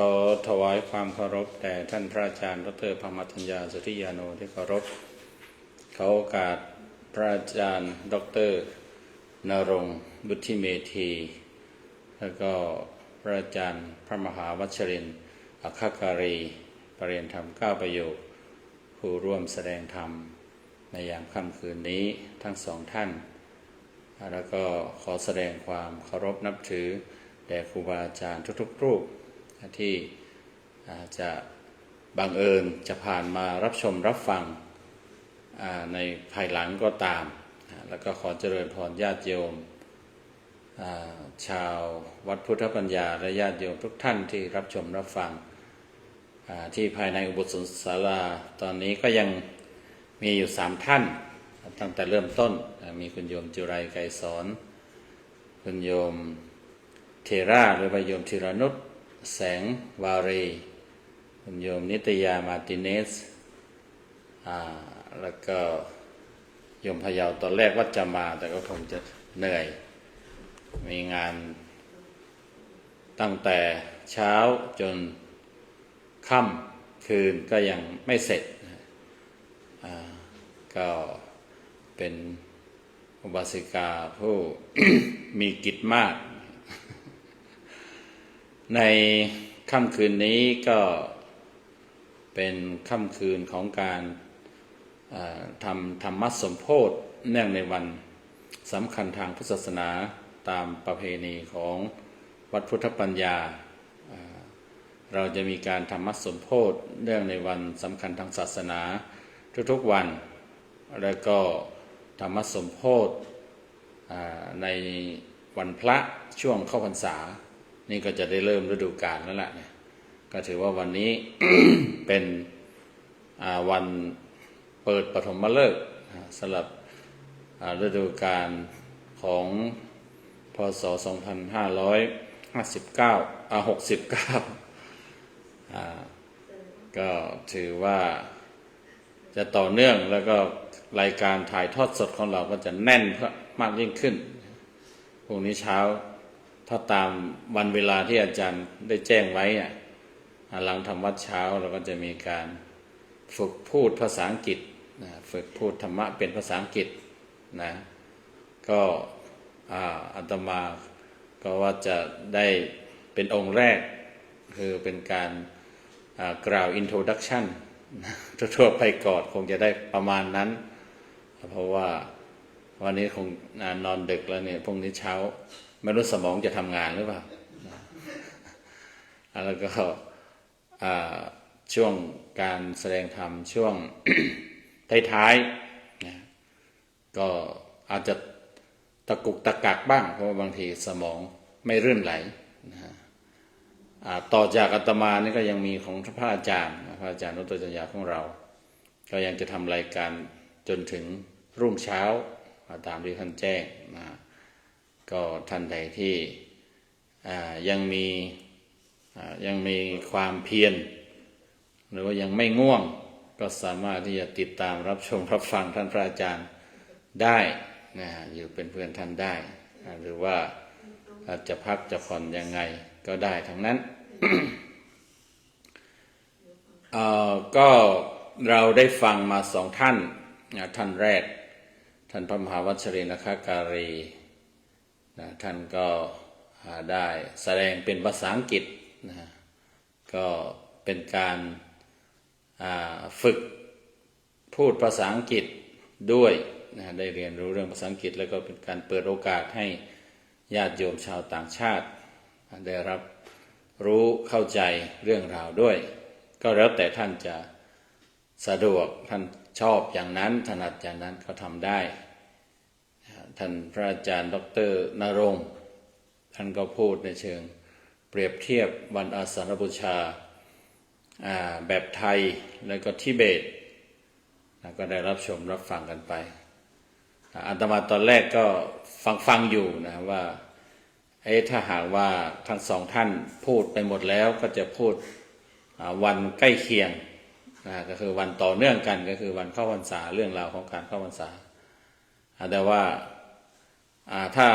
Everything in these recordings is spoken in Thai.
ขอถวายความเคารพแด่ท่านพระอาจารย์ดร.พรหมธัญญา สุทธิยาโนที่เคารพขอโอกาสพระอาจารย์ดร.ณรงค์ บุธิเมธีแล้วก็พระอาจารย์พระมหาวัชรินทร์อัคคการีปรริยนธรรม9ประโยคผู้ร่วมแสดงธรรมในยามค่ำคืนนี้ทั้งสองท่านแล้วก็ขอแสดงความเคารพนับถือแด่ครูบาอาจารย์ทุกๆรูปที่จะบังเอิญจะผ่านมารับชมรับฟังในภายหลังก็ตามแล้วก็ขอเจริญพรญาติโยมชาววัดพุทธปัญญาและญาติโยมทุกท่านที่รับชมรับฟังที่ภายในอุโบสถศาลาตอนนี้ก็ยังมีอยู่3ท่านตั้งแต่เริ่มต้นมีคุณโยมจุไรไกรสอนคุณโยมเทราหรือว่าโยมธีรนุชแสงวารีคุณโยมนิตยามาร์ติเนสแล้วก็โยมพะเยาตอนแรกว่าจะมาแต่ก็คงจะเหนื่อยมีงานตั้งแต่เช้าจนค่ำคืนก็ยังไม่เสร็จก็เป็นอุบาสิกาผู้ มีกิจมากในค่ำคืนนี้ก็เป็นค่ำคืนของการทำธรรมสมโภชเนื่องในวันสำคัญทางพุทธศาสนาตามประเพณีของวัดพุทธปัญญาเราจะมีการธรรมสมโภชเนื่องในวันสำคัญทางศาสนาทุกๆวันแล้วก็ธรรมสมโภชในวันพระช่วงเข้าพรรษานี่ก็จะได้เริ่มฤดูกาลแล้วล่ะเนี่ยก็ถือว่าวันนี้ เป็นวันเปิดปฐมฤกษ์สำหรับฤดูกาลของพ.ศ. 2569 ก็ถือว่าจะต่อเนื่องแล้วก็รายการถ่ายทอดสดของเราก็จะแน่นมากยิ่งขึ้นพรุ่งนี้เช้าถ้าตามวันเวลาที่อาจารย์ได้แจ้งไว้หลังทำวัดเช้าเราก็จะมีการฝึกพูดภาษาอังกฤษฝึกพูดธรรมะเป็นภาษาอังกฤษนะก็อาตมาก็ว่าจะได้เป็นองค์แรกคือเป็นการกล่าว introduction ทั่วไปก่อนคงจะได้ประมาณนั้นเพราะว่าวันนี้คงนอนดึกแล้วเนี่ยพรุ่งนี้เช้าไม่รู้สมองจะทำงานหรือเปล่าแล้วก็ช่วงการแสดงธรรมช่วง ท้ายๆนะก็อาจจะตะกุกตะกักบ้างเพราะว่าบางทีสมองไม่รื่นไหลนะต่อจากอาตมานี่ก็ยังมีของพระอาจารย์นุตจัญญาของเราก็ยังจะทำรายการจนถึงรุ่งเช้าตามที่ท่านแจ้งนะก็ท่านใดที่ยังมีความเพียรหรือว่ายังไม่ง่วงก็สามารถที่จะติดตามรับชมรับฟังท่านพระอาจารย์ได้นะอยู่เป็นเพื่อนท่านได้หรือว่าจะพักจะผ่อนยังไงก็ได้ทั้งนั้น ก็เราได้ฟังมา2ท่านท่านแรกท่านพระมหาวัชรินทร์อัคคการีท่านก็ได้แสดงเป็นภาษาอังกฤษนะก็เป็นการฝึกพูดภาษาอังกฤษด้วยนะได้เรียนรู้เรื่องภาษาอังกฤษแล้วก็เป็นการเปิดโอกาสให้ญาติโยมชาวต่างชาติได้รับรู้เข้าใจเรื่องราวด้วยก็แล้วแต่ท่านจะสะดวกท่านชอบอย่างนั้นถนัดอย่างนั้นก็ทำได้ท่านพระอาจารย์ดร.ณรงค์ท่านก็พูดในเชิงเปรียบเทียบวันอาสาฬหบูชาแบบไทยแล้วก็ทิเบตก็ได้รับชมรับฟังกันไปอาตมาตอนแรกก็ฟังอยู่นะว่าถ้าหากว่าทั้งสองท่านพูดไปหมดแล้วก็จะพูดวันใกล้เคียงก็คือวันต่อเนื่องกันก็คือวันเข้าพรรษาเรื่องราวของการเข้าพรรษาแต่ว่าถ้า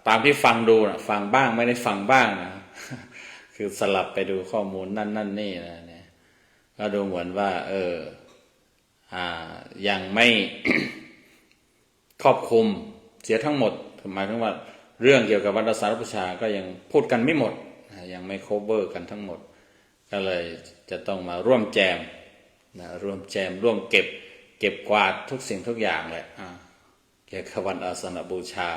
ตามที่ฟังดูนะฟังบ้างไม่ได้ฟังบ้างนะ คือสลับไปดูข้อมูลนั่นนี่นะเนี่ยก็ดูเหมือนว่ายังไม่ ครอบคลุมเสียทั้งหมดหมายถึงว่าเรื่องเกี่ยวกับวันอาสาฬหบูชาก็ยังพูดกันไม่หมดยังไม่โคเวอร์กันทั้งหมดก็เลยจะต้องมาร่วมแจมนะร่วมแจมร่วมเก็บกวาดทุกสิ่งทุกอย่างเลยเกี่ยวกับวันอาสาฬบูชา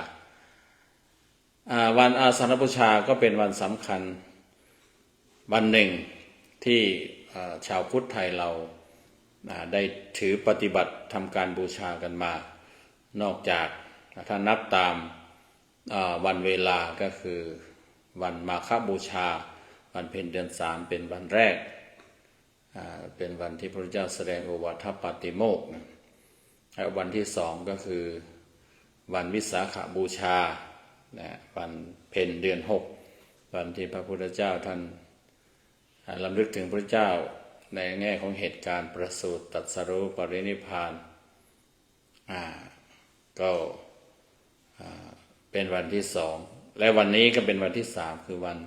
วันอาสาฬบูชาก็เป็นวันสำคัญวันหนึ่งที่ชาวพุทธไทยเราได้ถือปฏิบัติทำการบูชากันมานอกจากถ้านับตามวันเวลาก็คือวันมาฆบูชาวันเพ็ญเดือน3เป็นวันแรกเป็นวันที่พระพุทธเจ้าแสดงโอวาทปาติโมกข์และวันที่2ก็คือวันวิสาขบูชาวันเพ็ญเดือน6วันที่พระพุทธเจ้าท่านรำลึกถึงพระเจ้าในแง่ของเหตุการณ์ประสูติตรัสรู้ปรินิพพานก็เป็นวันที่2และวันนี้ก็เป็นวันที่3คือวัน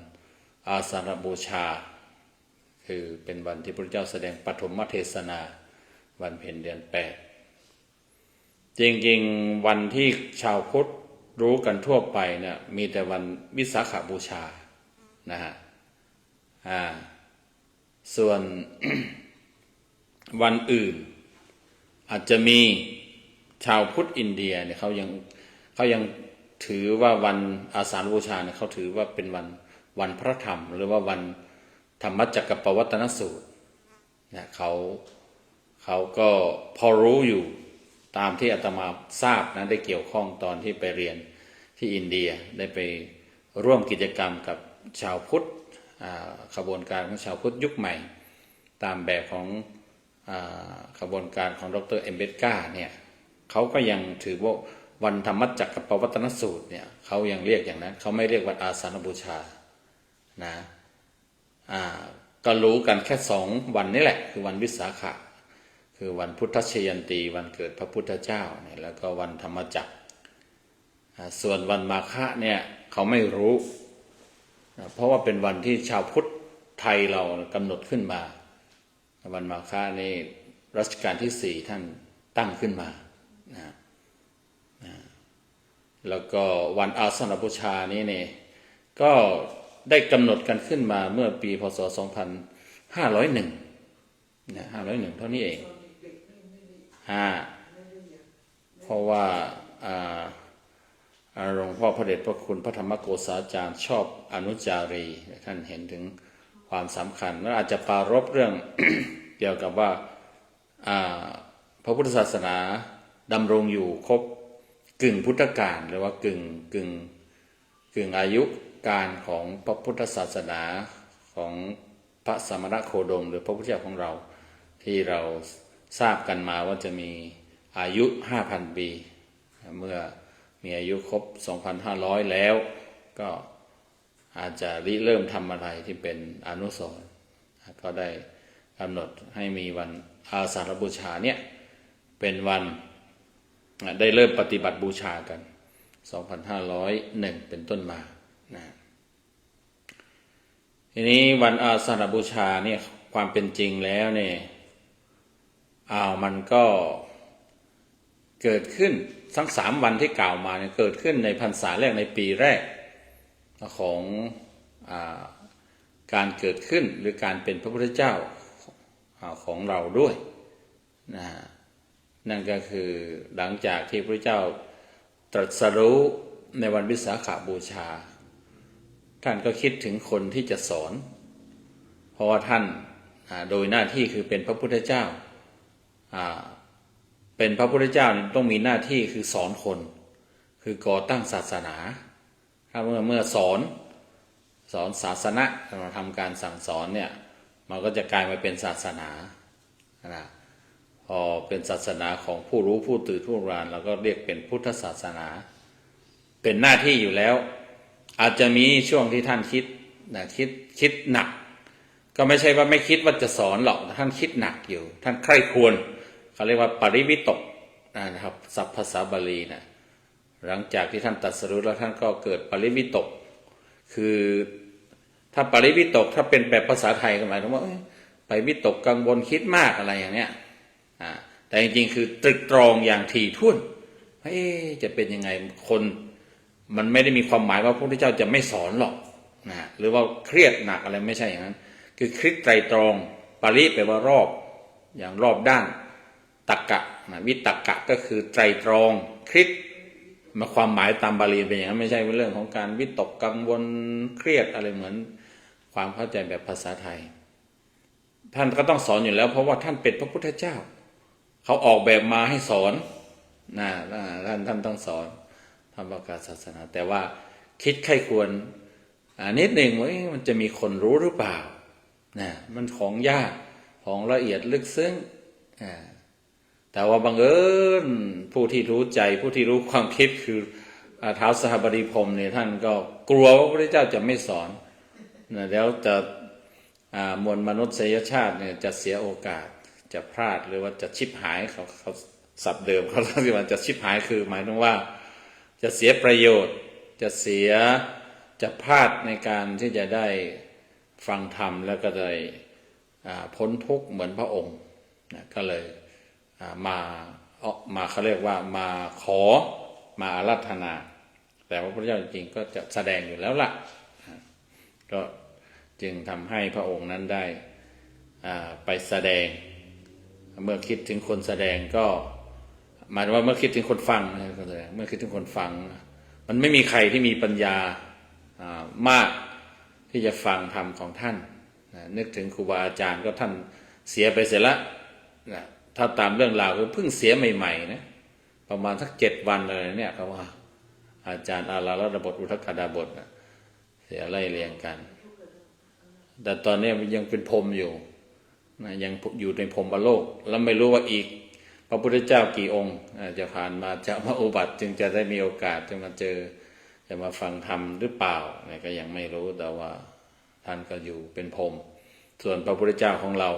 อาสาฬบูชาคือเป็นวันที่พระเจ้าแสดงปฐมเทศนาวันเพ็ญเดือน8จริงๆวันที่ชาวพุทธรู้กันทั่วไปเนี่ยมีแต่วันวิสาขบูชานะฮะส่วน วันอื่นอาจจะมีชาวพุทธอินเดียเนี่ยเขายังถือว่าวันอาสาฬบูชาเนี่ยเขาถือว่าเป็นวันพระธรรมหรือว่าวันธรรมจักรปวัตนสูตรเนี่ยเขาก็พอรู้อยู่ตามที่อาตมาทราบนะได้เกี่ยวข้องตอนที่ไปเรียนที่อินเดียได้ไปร่วมกิจกรรมกับชาวพุทธขบวนการของชาวพุทธยุคใหม่ตามแบบของขบวนการของดร.เอมเบตกาเนี่ยเขาก็ยังถือว่าวันธรรมจักรปวัตนสูตรเนี่ยเขายังเรียกอย่างนั้นเขาไม่เรียกวันอาสาฬบูชานะก็รู้กันแค่2วันนี้แหละคือวันวิสาขะคือวันพุทธชยันตีวันเกิดพระพุทธเจ้าเนี่ยแล้วก็วันธรรมจักรส่วนวันมาฆะเนี่ยเขาไม่รู้เพราะว่าเป็นวันที่ชาวพุทธไทยเรากำหนดขึ้นมาวันมาฆะนี่รัชกาลที่4ท่านตั้งขึ้นมาแล้วก็วันอาสาฬบูชานี้เนี่ยก็ได้กำหนดกันขึ้นมาเมื่อปีพศ2501นะ501เท่านี้เองเพราะว่าหลวงพ่อพระเดชพระคุณพระธรรมโกษาจารย์ชอบอนุจารีท่านเห็นถึงความสำคัญและอาจจะปรารภเรื่อง เกี่ยวกับว่าพระพุทธศาสนาดำรงอยู่ครบกึ่งพุทธกาลหรือว่ากึ่งอายุการของพระพุทธศาสนาของพระสมณโคดมหรือพระพุทธเจ้าของเราที่เราทราบกันมาว่าจะมีอายุ 5,000 ปีเมื่อมีอายุครบ 2,500 แล้วก็อาจจะริเริ่มทำอะไรที่เป็นอนุสรณ์ก็ได้กำหนดให้มีวันอาสาฬบูชาเนี่ยเป็นวันได้เริ่มปฏิบัติบูชากัน 2,501 เป็นต้นมานะทีนี้วันอาสาฬบูชาเนี่ยความเป็นจริงแล้วเนี่ยมันก็เกิดขึ้นทั้ง3วันที่กล่าวมาเนี่ยเกิดขึ้นในพรรษาแรกในปีแรกของการเกิดขึ้นหรือการเป็นพระพุทธเจ้าของเราด้วยนะนั่นก็คือหลังจากที่พระเจ้าตรัสรู้ในวันวิสาขบูชาท่านก็คิดถึงคนที่จะสอนเพราะว่าท่านโดยหน้าที่คือเป็นพระพุทธเจ้าเป็นพระพุทธเจ้าต้องมีหน้าที่คือสอนคนคือก่อตั้งศาสนาถ้าเมื่อสอนศาสนาเราทำการสั่งสอนเนี่ยมันก็จะกลายมาเป็นศาสนาพอเป็นศาสนาของผู้รู้ผู้ตื่นผู้รู้เราก็เรียกเป็นพุทธศาสนาเป็นหน้าที่อยู่แล้วอาจจะมีช่วงที่ท่านคิดหนักก็ไม่ใช่ว่าไม่คิดว่าจะสอนหรอกท่านคิดหนักอยู่ท่านใคร่ครวญเขาเรียกว่าปริวิตกนะครับศัพท์ภาษาบาลีนะหลังจากที่ท่านตรัสรู้แล้วท่านก็เกิดปริวิตกคือ ถ้าปริวิตกถ้าเป็นแบบภาษาไทยก็หมายถึงว่าไปวิตกกังวลคิดมากอะไรอย่างเนี้ยแต่จริงๆคือตรึกตรองอย่างถี่ถ้วนจะเป็นยังไงคนมันไม่ได้มีความหมายว่าพระพุทธเจ้าจะไม่สอนหรอกนะหรือว่าเครียดหนักอะไรไม่ใช่อย่างนั้นคือคิดไตรตรองปริแปลว่ารอบอย่างรอบด้านตักกะวิตักกะก็คือไตรตรองคิดมาความหมายตามบาลีเป็นอย่างนั้นไม่ใช่เป็นเรื่องของการวิตกกังวลเครียดอะไรเหมือนความเข้าใจแบบภาษาไทยท่านก็ต้องสอนอยู่แล้วเพราะว่าท่านเป็นพระพุทธเจ้าเขาออกแบบมาให้สอนท่านต้องสอนทำประกาศศาสนาแต่ว่าคิดไข้ควรนิดหนึ่งว่ามันจะมีคนรู้หรือเปล่ามันของยากของละเอียดลึกซึ้งแต่ว่าบังเอิญผู้ที่รู้ใจผู้ที่รู้ความคิดคือท้าวสหบดีพรหมเนี่ยท่านก็กลัวว่าพระพุทธเจ้าจะไม่สอนแล้วจะมวลมนุษยชาติเนี่ยจะเสียโอกาสจะพลาดหรือว่าจะชิบหายเขาศัพท์เดิมเขาที่มันจะชิบหายคือหมายถึงว่าจะเสียประโยชน์จะพลาดในการที่จะได้ฟังธรรมแล้วก็ได้พ้นทุกข์เหมือนพระองค์ก็เลยมาเขาเรียกว่ามาขอมาอาราธนาแต่ว่าพระพุทธเจ้าจริงๆก็จะแสดงอยู่แล้วล่ะก็จึงทำให้พระองค์นั้นได้ไปแสดงเมื่อคิดถึงคนแสดงก็หมายว่าเมื่อคิดถึงคนฟังเมื่อคิดถึงคนฟังมันไม่มีใครที่มีปัญญามากที่จะฟังธรรมของท่านนึกถึงครูบาอาจารย์ก็ท่านเสียไปเสร็จแล้วถ้าตามเรื่องราวคือเพิ่งเสียใหม่ๆนะประมาณสัก7 วันเลยเนี่ยเขาว่าอาจารย์อาราลบทอุทกดาบทเสียไล่เรียงกันแต่ตอนนี้ยังเป็นพรหมอยู่ยังอยู่ในพรหมโลกแล้วไม่รู้ว่าอีกพระพุทธเจ้ากี่องค์จะผ่านมาจะมาอุบัติจึงจะได้มีโอกาสจะมาเจอจะมาฟังธรรมหรือเปล่าเนี่ยก็ยังไม่รู้แต่ว่าท่านก็อยู่เป็นพรหมส่วนพระพุทธเจ้าของเรา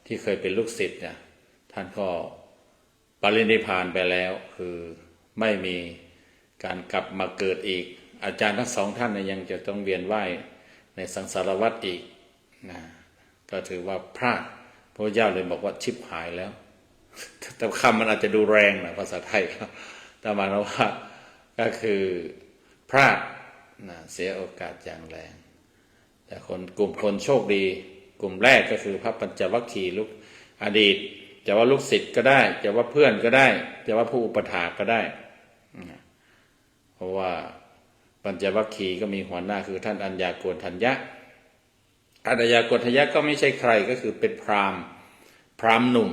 ที่เคยเป็นลูกศิษย์เนี่ยท่านก็ปรินิพพานไปแล้วคือไม่มีการกลับมาเกิดอีกอาจารย์ทั้ง2 ท่านเนี่ยยังจะต้องเวียนว่ายในสังสารวัฏอีกก็ถือว่าพลาดพระเจ้าเลยบอกว่าชิบหายแล้วแต่คำมันอาจจะดูแรงนะภาษาไทยแต่หมายว่าก็คือพลาดเสียโอกาสอย่างแรงแต่กลุ่มคนโชคดีกลุ่มแรกก็คือพระปัญจวัคคีย์ลูกอดีตจะว่าลูกศิษย์ก็ได้จะว่าเพื่อนก็ได้จะว่าผู้อุปถากก็ได้เพราะว่าปัญจวัคคีย์ก็มีหัวหน้าคือท่านอัญญาโกณฑัญญะอัญญาโกณฑัญญะก็ไม่ใช่ใครก็คือเป็นพราหมณ์หนุ่ม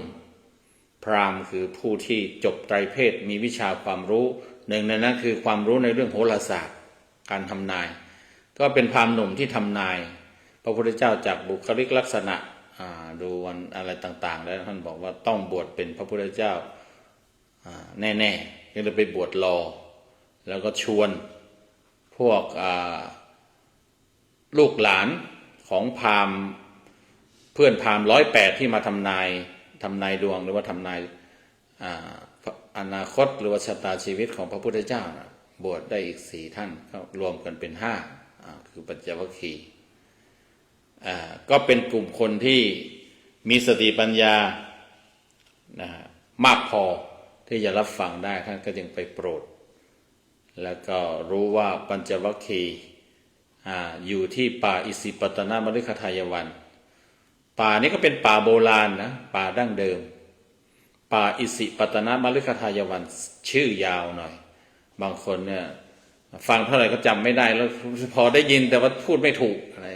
พราหมณ์คือผู้ที่จบไตรเพศมีวิชาความรู้หนึ่งในนั้นคือความรู้ในเรื่องโหราศาสตร์การทำนายก็เป็นพราหมณ์หนุ่มที่ทำนายพระพุทธเจ้าจากบุคลิกลักษณะดูวันอะไรต่างๆแล้วท่านบอกว่าต้องบวชเป็นพระพุทธเจ้าแน่ๆก็เลยไปบวชรอแล้วก็ชวนพวกลูกหลานของพราหมณ์เพื่อนพราหมณ์108ที่มาทำนายดวงหรือว่าทำนายอนาคตหรือว่าชะตาชีวิตของพระพุทธเจ้าบวชได้อีก4 ท่านก็รวมกันเป็น5คือปัญจวัคคีย์ก็เป็นกลุ่มคนที่มีสติปัญญามากพอที่จะรับฟังได้ท่านก็จึงไปโปรดแล้วก็รู้ว่าปัญจวัคคีย์อยู่ที่ป่าอิสิปตนมฤคทายวันป่านี้ก็เป็นป่าโบราณนะป่าดั้งเดิมป่าอิสิปตนมฤคทายวันชื่อยาวหน่อยบางคนเนี่ยฟังเท่าไหร่ก็จำไม่ได้แล้วพอได้ยินแต่ว่าพูดไม่ถูกอะไร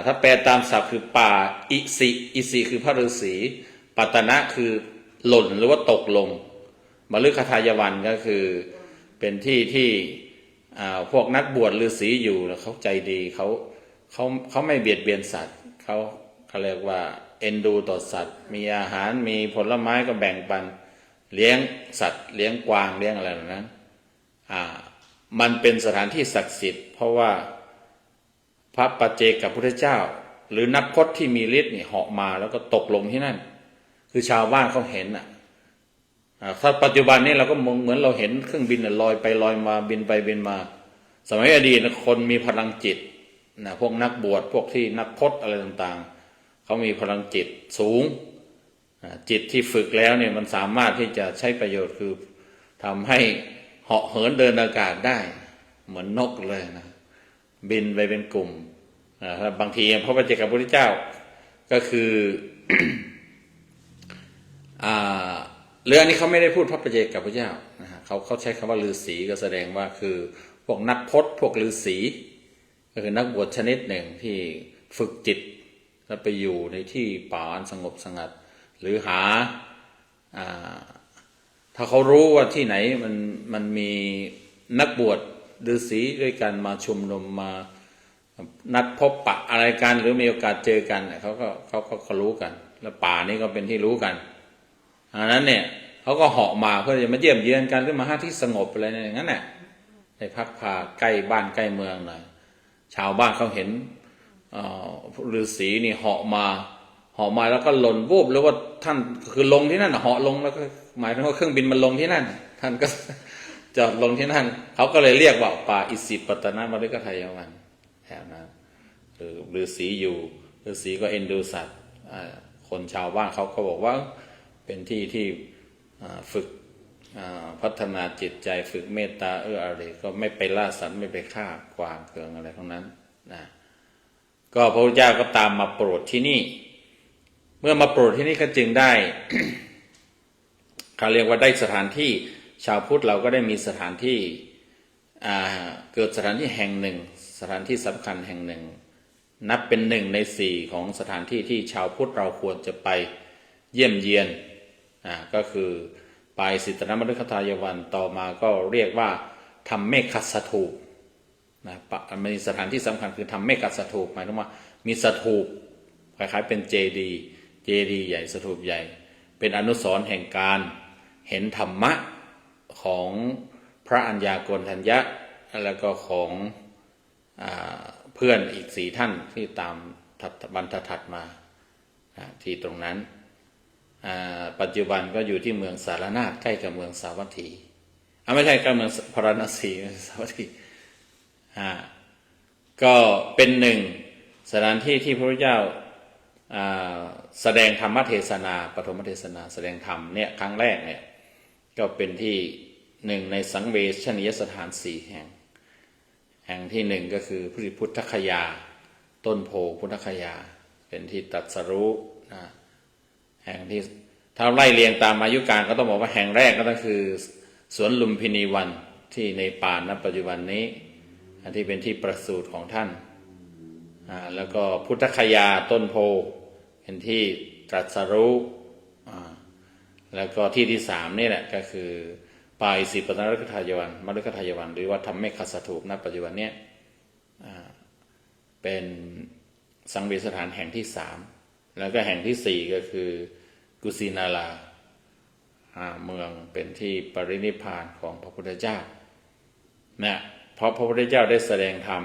ถ้าแปลตามศัพท์คือป่าอิสิคือพระฤาษีปัตนะคือหล่นหรือว่าตกลงมฤคทายวันก็คือเป็นที่พวกนักบวชฤาษีอยู่แล้วเขาใจดีเขาไม่เบียดเบียนสัตว์เขาเรียกว่าเอ็นดูต่อสัตว์มีอาหารมีผลไม้ก็แบ่งปันเลี้ยงสัตว์เลี้ยงกวางเลี้ยงอะไรแบบนั้นมันเป็นสถานที่ศักดิ์สิทธิ์เพราะว่าพระปัจเจกพุทธเจ้าหรือนักพจน์ที่มีฤทธิ์นี่เหาะมาแล้วก็ตกลงที่นั่นคือชาวบ้านเขาเห็นถ้าปัจจุบันนี้เราก็มองเหมือนเราเห็นเครื่องบินลอยไปลอยมาบินไปบินมาสมัยอดีตคนมีพลังจิต นะพวกนักบวชพวกที่นักพจน์อะไรต่างๆเขามีพลังจิตสูงจิตที่ฝึกแล้วเนี่ยมันสามารถที่จะใช้ประโยชน์คือทำให้เหาะเหินเดินอากาศได้เหมือนนกเลยนะบินไปเป็นกลุ่มบางทีพระปัจเจกพุทธเจ้าก็คือ เรื่องนี้เขาไม่ได้พูดพระปัจเจกพุทธเจ้านะฮะเขาใช้คำว่าฤาษีก็แสดงว่าคือพวกนักพจน์พวกฤาษีก็คือนักบวชชนิดหนึ่งที่ฝึกจิตแล้วไปอยู่ในที่ป่าอันสงบสงัดหรือหาถ้าเขารู้ว่าที่ไหนมันมีนักบวชฤาษีด้วยกันมาชุมนุมมานัดพบปะอะไรกันหรือมีโอกาสเจอกันเขารู้กันแล้วป่านี้ก็เป็นที่รู้กันอันนั้นเนี่ยเขาก็เหาะมาเพื่อจะมาเยี่ยมเยือนกันหรือมาหาที่สงบอะไรอย่างนั้นแหละได้พักพาใกล้บ้านใกล้เมืองหน่อยชาวบ้านเขาเห็นฤาษีนี่เหาะมาแล้วก็หล่นวูบหรือว่าท่านคือลงที่นั่นเหาะลงแล้วก็หมายถึงว่าเครื่องบินมันลงที่นั่นท่านก็จอดลงที่นั่นเขาก็เลยเรียกว่าป่าอิสิปตนมฤคทายวันแถวนั้นฤาษีอยู่ฤาษีก็เอ็นดูสัตว์คนชาวบ้านเขาก็บอกว่าเป็นที่ที่ฝึกพัฒนาจิตใจฝึกเมตตาอะไรก็ไม่ไปล่าสัตว์ไม่ไปฆ่ากวางเกิงอะไรทั้งนั้นนะก็พระพุทธเจ้าก็ตามมาโปรดที่นี่เมื่อมาโปรดที่นี่ก็จึงได้ เขาเรียกว่าได้สถานที่ชาวพุทธเราก็ได้มีสถานที่เกิดสถานที่แห่งหนึ่งสถานที่สำคัญแห่งหนึ่งนับเป็น1 ใน 4ของสถานที่ที่ชาวพุทธเราควรจะไปเยี่ยมเยียนก็คือปายสิตนมฤคทายวันต่อมาก็เรียกว่าธรรมเมฆสถูปนะมีสถานที่สำคัญคือธรรมเมฆสถูปหมายถึงว่ามีสถูปคล้ายๆเป็นเจดีย์ใหญ่สถูปใหญ่เป็นอนุสรณ์แห่งการเห็นธรรมะของพระอัญญาโกณฑัญญะแล้วก็ของเพื่อนอีก4 ท่านที่ตามบรรทัดมาที่ตรงนั้นปัจจุบันก็อยู่ที่เมืองสารนาถใกล้กับเมืองสาวัตถีไม่ใช่ใกล้เมืองพาราณสีสาวัตถีก็เป็น1 สถานที่ที่พระพุทธเจ้าแสดงธรรมเทศนาปฐมเทศนาแสดงธรรมเนี่ยครั้งแรกเนี่ยก็เป็นที่1 ในสังเวชนียสถาน4 แห่งที่1ก็คือพุทธคยาต้นโพพุทธคยาเป็นที่ตรัสรู้แห่งที่ถ้าไล่เรียงตามอายุการก็ต้องบอกว่าแห่งแรกก็ต้องคือสวนลุมพินีวันที่ในป่าณปัจจุบันนี้ที่เป็นที่ประสูติของท่านแล้วก็พุทธคยาต้นโพเป็นที่ตรัสรู้แล้วก็ที่3นี่แหละก็คือปายสิปตนมฤคทายวันหรือว่าธรรมเมฆสถูปณปัจจุบันนี้เป็นสังเวชสถานแห่งที่3แล้วก็แห่งที่4ก็คือกุสินาราเมืองเป็นที่ปรินิพพานของพระพุทธเจ้าเนี่ยเพราะพระพุทธเจ้าได้แสดงธรรม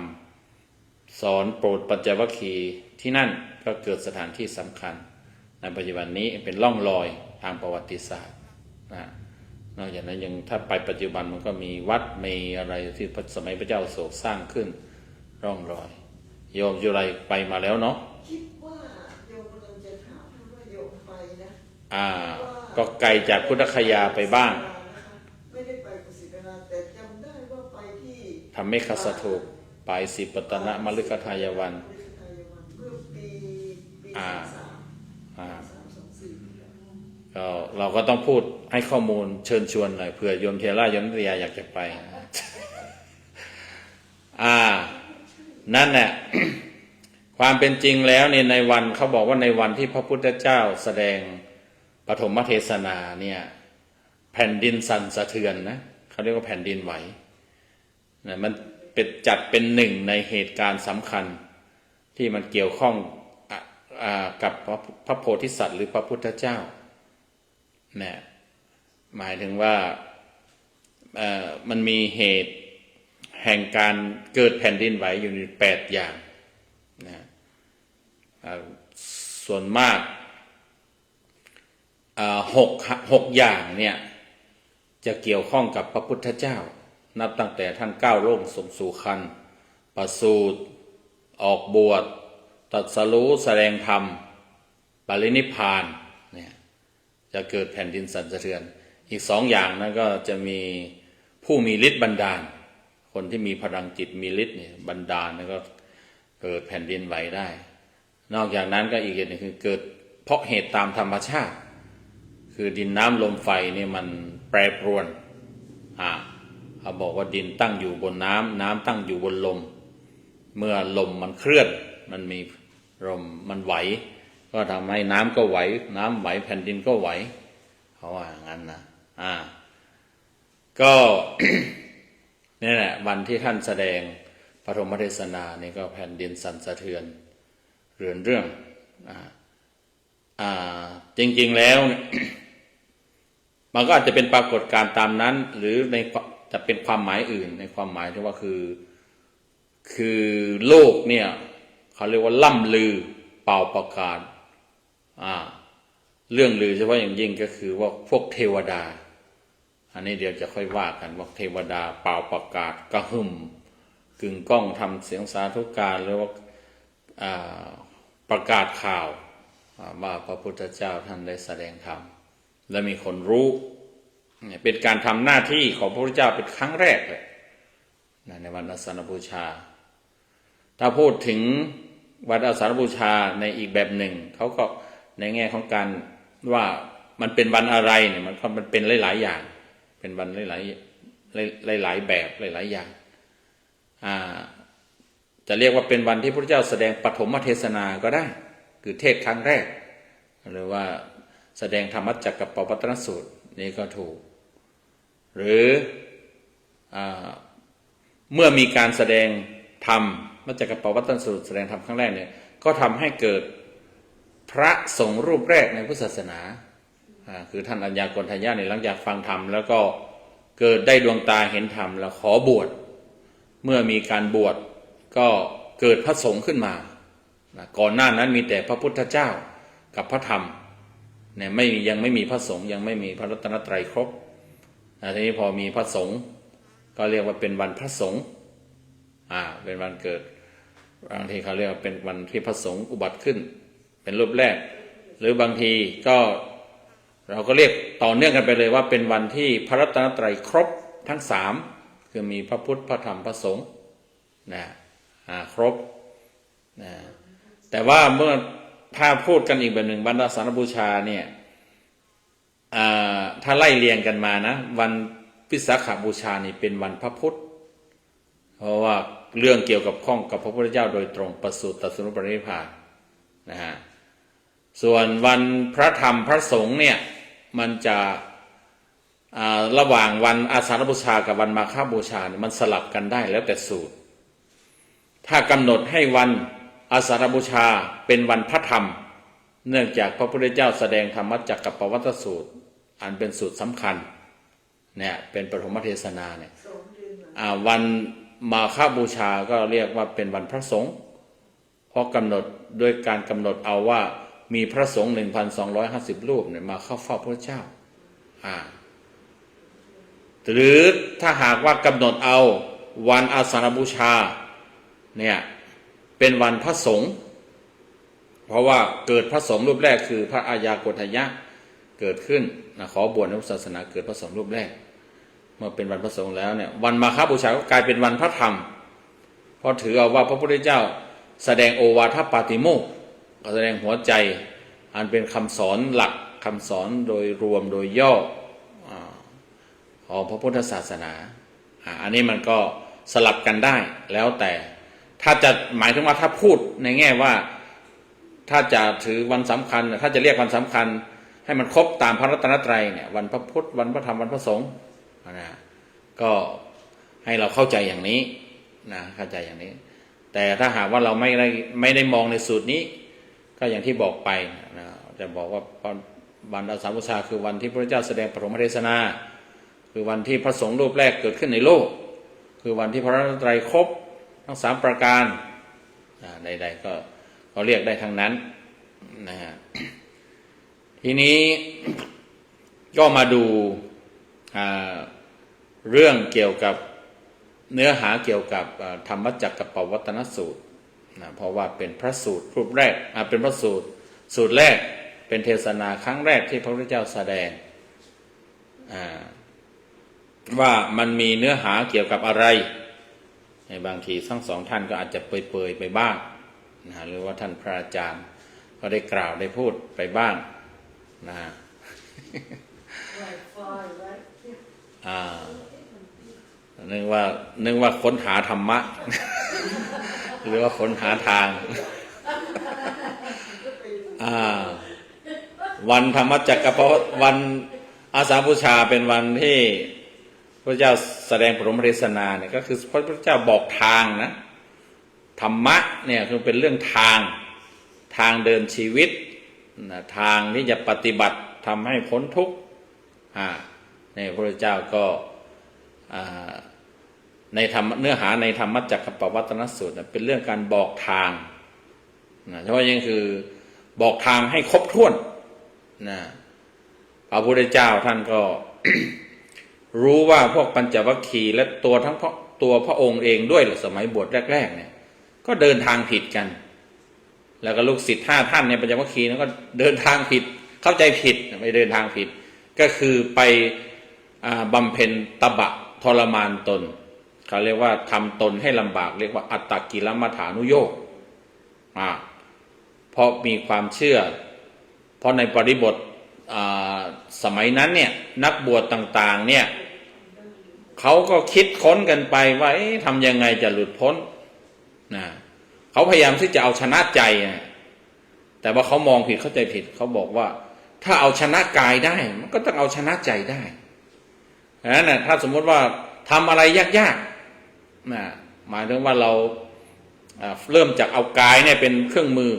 สอนโปรดปัญจวัคคีย์ที่นั่นก็เกิดสถานที่สำคัญในปัจจุบันนี้เป็นร่องรอยทางประวัติศาสตร์นอกจากนั้นยังถ้าไปปัจจุบันมันก็มีวัดมีอะไรที่สมัยพระเจ้าอโศกสร้างขึ้นร่องรอยโยมจุไรไปมาแล้วเนาะคิดว่าโยมกำลังจะถามว่าโยมไปนะก็ไกลจากพุทธคยาไปบ้างไม่ได้ไปกุสินาราแต่จำได้ว่าไปที่ธรรมเมฆสถูปปายสิปตนมฤคทายวันเมื่อปีก็เราก็ต้องพูดให้ข้อมูลเชิญชวนหน่อยเผื่อโยมเทราโยมนิตยาอยากจะไปนั่นแหละ ความเป็นจริงแล้วเนี่ยในวันเขาบอกว่าในวันที่พระพุทธเจ้าแสดงปฐมเทศนาเนี่ยแผ่นดินสั่นสะเทือนนะเขาเรียกว่าแผ่นดินไหวนะมันเป็นจัดเป็น1 ในเหตุการณ์สำคัญที่มันเกี่ยวข้องกับพระโพธิสัตว์หรือพระพุทธเจ้าเนี่ยหมายถึงว่ามันมีเหตุแห่งการเกิดแผ่นดินไหวอยู่8 อย่างนะส่วนมาก6 อย่างเนี่ยจะเกี่ยวข้องกับพระพุทธเจ้านับตั้งแต่ท่านก้าวล่วงสู่คันประสูติ ออกบวชตรัสรู้แสดงธรรมปรินิพพานเนี่ยจะเกิดแผ่นดินสั่นสะเทือนอีกสองอย่างนั้นก็จะมีผู้มีฤทธิ์บันดาลคนที่มีพลังจิตมีฤทธิ์เนี่ยบันดาลแล้วก็เกิดแผ่นดินไหวได้นอกจากนั้นก็อีกอย่างหนึ่งคือเกิดเพราะเหตุตามธรรมชาติคือดินน้ำลมไฟเนี่ยมันแปรปรวนเขาบอกว่าดินตั้งอยู่บนน้ำน้ำตั้งอยู่บนลมเมื่อลมมันเคลื่อนมันมีลมมันไหวก็ทำให้น้ำก็ไหวน้ำไหวแผ่นดินก็ไหวเขาว่างั้นนะก็ นี่แหละวันที่ท่านแสดงปฐมเทศนานี่ก็แผ่นดินสั่นสะเทือนเรื่องจริงๆแล้ว มันก็อาจจะเป็นปรากฏการณ์ตามนั้นหรือในจะเป็นความหมายอื่นในความหมายที่ว่าคือโลกเนี่ยเขาเรียกว่าล่ำลือเป่าประกาศเรื่องลือเฉพาะอย่างยิ่งก็คือว่าพวกเทวดาอันนี้เดี๋ยวจะค่อยว่ากันว่าเทวดาเป่าประกาศกระหึ่มกึ่งก้องทำเสียงสาธุการหรือว่าประกาศข่าวว่าพระพุทธเจ้าท่านได้แสดงธรรมและมีคนรู้เป็นการทำหน้าที่ของพระพุทธเจ้าเป็นครั้งแรกเลยในวันอาสาฬหบูชาถ้าพูดถึงวันอาสาฬหบูชาในอีกแบบหนึ่งเขาก็ในแง่ของการว่ามันเป็นวันอะไรเนี่ยมันเป็นหลายๆอย่างเป็นวันหลายแบบหลายๆอย่างจะเรียกว่าเป็นวันที่พระพุทธเจ้าแสดงปฐมเทศนาก็ได้คือเทศครั้งแรกหรือว่าแสดงธรรมจักรกับปวัตตนสูตรนี่ก็ถูกหรือเมื่อมีการแสดงธรรมมัจจกับปวัตตนสูตรแสดงธรรมครั้งแรกเนี่ยก็ทำให้เกิดพระสงฆ์รูปแรกในพุทธศาสนาคือท่านอัญญาโกณฑัญญะเนี่ยหลังจากฟังธรรมแล้วก็เกิดได้ดวงตาเห็นธรรมแล้วขอบวชเมื่อมีการบวชก็เกิดพระสงฆ์ขึ้นมาก่อนหน้านั้นมีแต่พระพุทธเจ้ากับพระธรรมเนี่ยยังไม่มีพระสงฆ์ยังไม่มีพระรัตนตรัยครบทีนี้พอมีพระสงฆ์ก็เรียกว่าเป็นวันพระสงฆ์เป็นวันเกิดบางทีเขาเรียกว่าเป็นวันที่พระสงฆ์อุบัติขึ้นเป็นรูปแรกหรือบางทีก็เราก็เรียกต่อเนื่องกันไปเลยว่าเป็นวันที่พระรัตนตรัยครบทั้งสามคือมีพระพุทธพระธรรมพระสงฆ์ครบแต่ว่าเมื่อถ้าพูดกันอีกแบบหนึ่งวันอาสาฬหบูชาเนี่ยถ้าไล่เรียงกันมานะวันวิสาขบูชานี่เป็นวันพระพุธเพราะว่าเรื่องเกี่ยวกับข้องกับพระพุทธเจ้าโดยตรงประสูติตรัสรู้ปรินิพพานนะฮะส่วนวันพระธรรมพระสงฆ์เนี่ยมันจะระหว่างวันอาสาฬบูชากับวันมาฆบูชาเนี่ยมันสลับกันได้แล้วแต่สูตรถ้ากำหนดให้วันอาสาฬบูชาเป็นวันพระธรรมเนื่องจากพระพุทธเจ้าแสดงธรรมจักรกับปวัตตสูตรอันเป็นสูตรสำคัญเนี่ยเป็นปฐมเทศนาเนี่ยวันมาฆบูชาก็เรียกว่าเป็นวันพระสงฆ์เพราะกำหนดด้วยการกำหนดเอาว่ามีพระสงฆ์ 1,250 รูปเนี่ยมาเข้าเฝ้าพระเจ้าหรือถ้าหากว่ากำหนดเอาวันอาสาฬบูชาเนี่ยเป็นวันพระสงฆ์เพราะว่าเกิดพระสงฆ์รูปแรกคือพระอัญญาโกณฑัญญะเกิดขึ้นขอบวชในพุทธศาสนาเกิดพระสงฆ์รูปแรกเมื่อเป็นวันพระสงฆ์แล้วเนี่ยวันมาฆบูชาก็กลายเป็นวันพระธรรมเพราะถือเอาว่าพระพุทธเจ้าแสดงโอวาทปาติโมกข์แสดงหัวใจอันเป็นคำสอนหลักคำสอนโดยรวมโดยย่อของพระพุทธศาสนาอันนี้มันก็สลับกันได้แล้วแต่ถ้าจะหมายถึงว่าถ้าพูดในแง่ว่าถ้าจะถือวันสำคัญถ้าจะเรียกวันสำคัญให้มันครบตามพระรัตนตรัยเนี่ยวันพระพุธวันพระธรรมวันพระสงฆ์ก็ให้เราเข้าใจอย่างนี้เข้าใจอย่างนี้แต่ถ้าหากว่าเราไม่ได้มองในสูตรนี้ก็อย่างที่บอกไปจะบอกว่าวันอาสาฬหบูชาคือวันที่พระเจ้าแสดงปฐมเทศนาคือวันที่พระสงฆ์รูปแรกเกิดขึ้นในโลกคือวันที่พระรัตนตรัยครบทั้ง3ประการใดๆก็เขาเรียกได้ทั้งนั้นนะฮะทีนี้ก็มาดูเรื่องเกี่ยวกับเนื้อหาเกี่ยวกับธรรมจักรกับปวัตตนสูตร นะเพราะว่าเป็นพระสูตรรูปแรกเป็นพระสูตรแรกเป็นเทศนาครั้งแรกที่พระพุทธเจ้าแสดงว่ามันมีเนื้อหาเกี่ยวกับอะไรในบางทีทั้งสองท่านก็อาจจะเปยๆไปบ้างนะหรือว่าท่านพระอาจารย์ก็ได้กล่าวได้พูดไปบ้างนะ นึกว่าค้นหาธรรมะ หรือว่าค้นหาทางวันธรรมจักรพรรดิวันอาสาฬหบูชาเป็นวันที่พระเจ้าแสดงปฐมเทศนาเนี่ยก็คือพระพุทธเจ้าบอกทางนะธรรมะเนี่ยคือเป็นเรื่องทางเดินชีวิตนะทางที่จะปฏิบัติทำให้พ้นทุกข์เนี่ยพระพุทธเจ้าก็ในธรรมเนื้อหาในธรรมจักรปวัตนสูตรเป็นเรื่องการบอกทางนะเพราะยังคือบอกทางให้ครบถ้วนนะพระพุทธเจ้าท่านก็ รู้ว่าพวกปัญจวัคคีย์และตัวพระองค์เองด้วยสมัยบวชแรกๆเนี่ยก็เดินทางผิดกันแล้วก็ลูกศิษย์5 ท่านในปัญจวัคคีย์นั้นก็เดินทางผิดเข้าใจผิดไม่เดินทางผิดก็คือไปบำเพ็ญตบะทรมานตนเขาเรียกว่าทำตนให้ลำบากเรียกว่าอัตตกิลมัฏฐานุโยคเพราะมีความเชื่อเพราะในบริบทสมัยนั้นเนี่ยนักบวชต่างๆเนี่ยเขาก็คิดค้นกันไปว่าทำยังไงจะหลุดพ้นนะเขาพยายามที่จะเอาชนะใจแต่ว่าเขามองผิดเข้าใจผิดเขาบอกว่าถ้าเอาชนะกายได้มันก็ต้องเอาชนะใจได้ดังนั้นถ้าสมมติว่าทำอะไรยากๆนะหมายถึงว่าเราเริ่มจากเอากายเนี่ยเป็นเครื่องมือ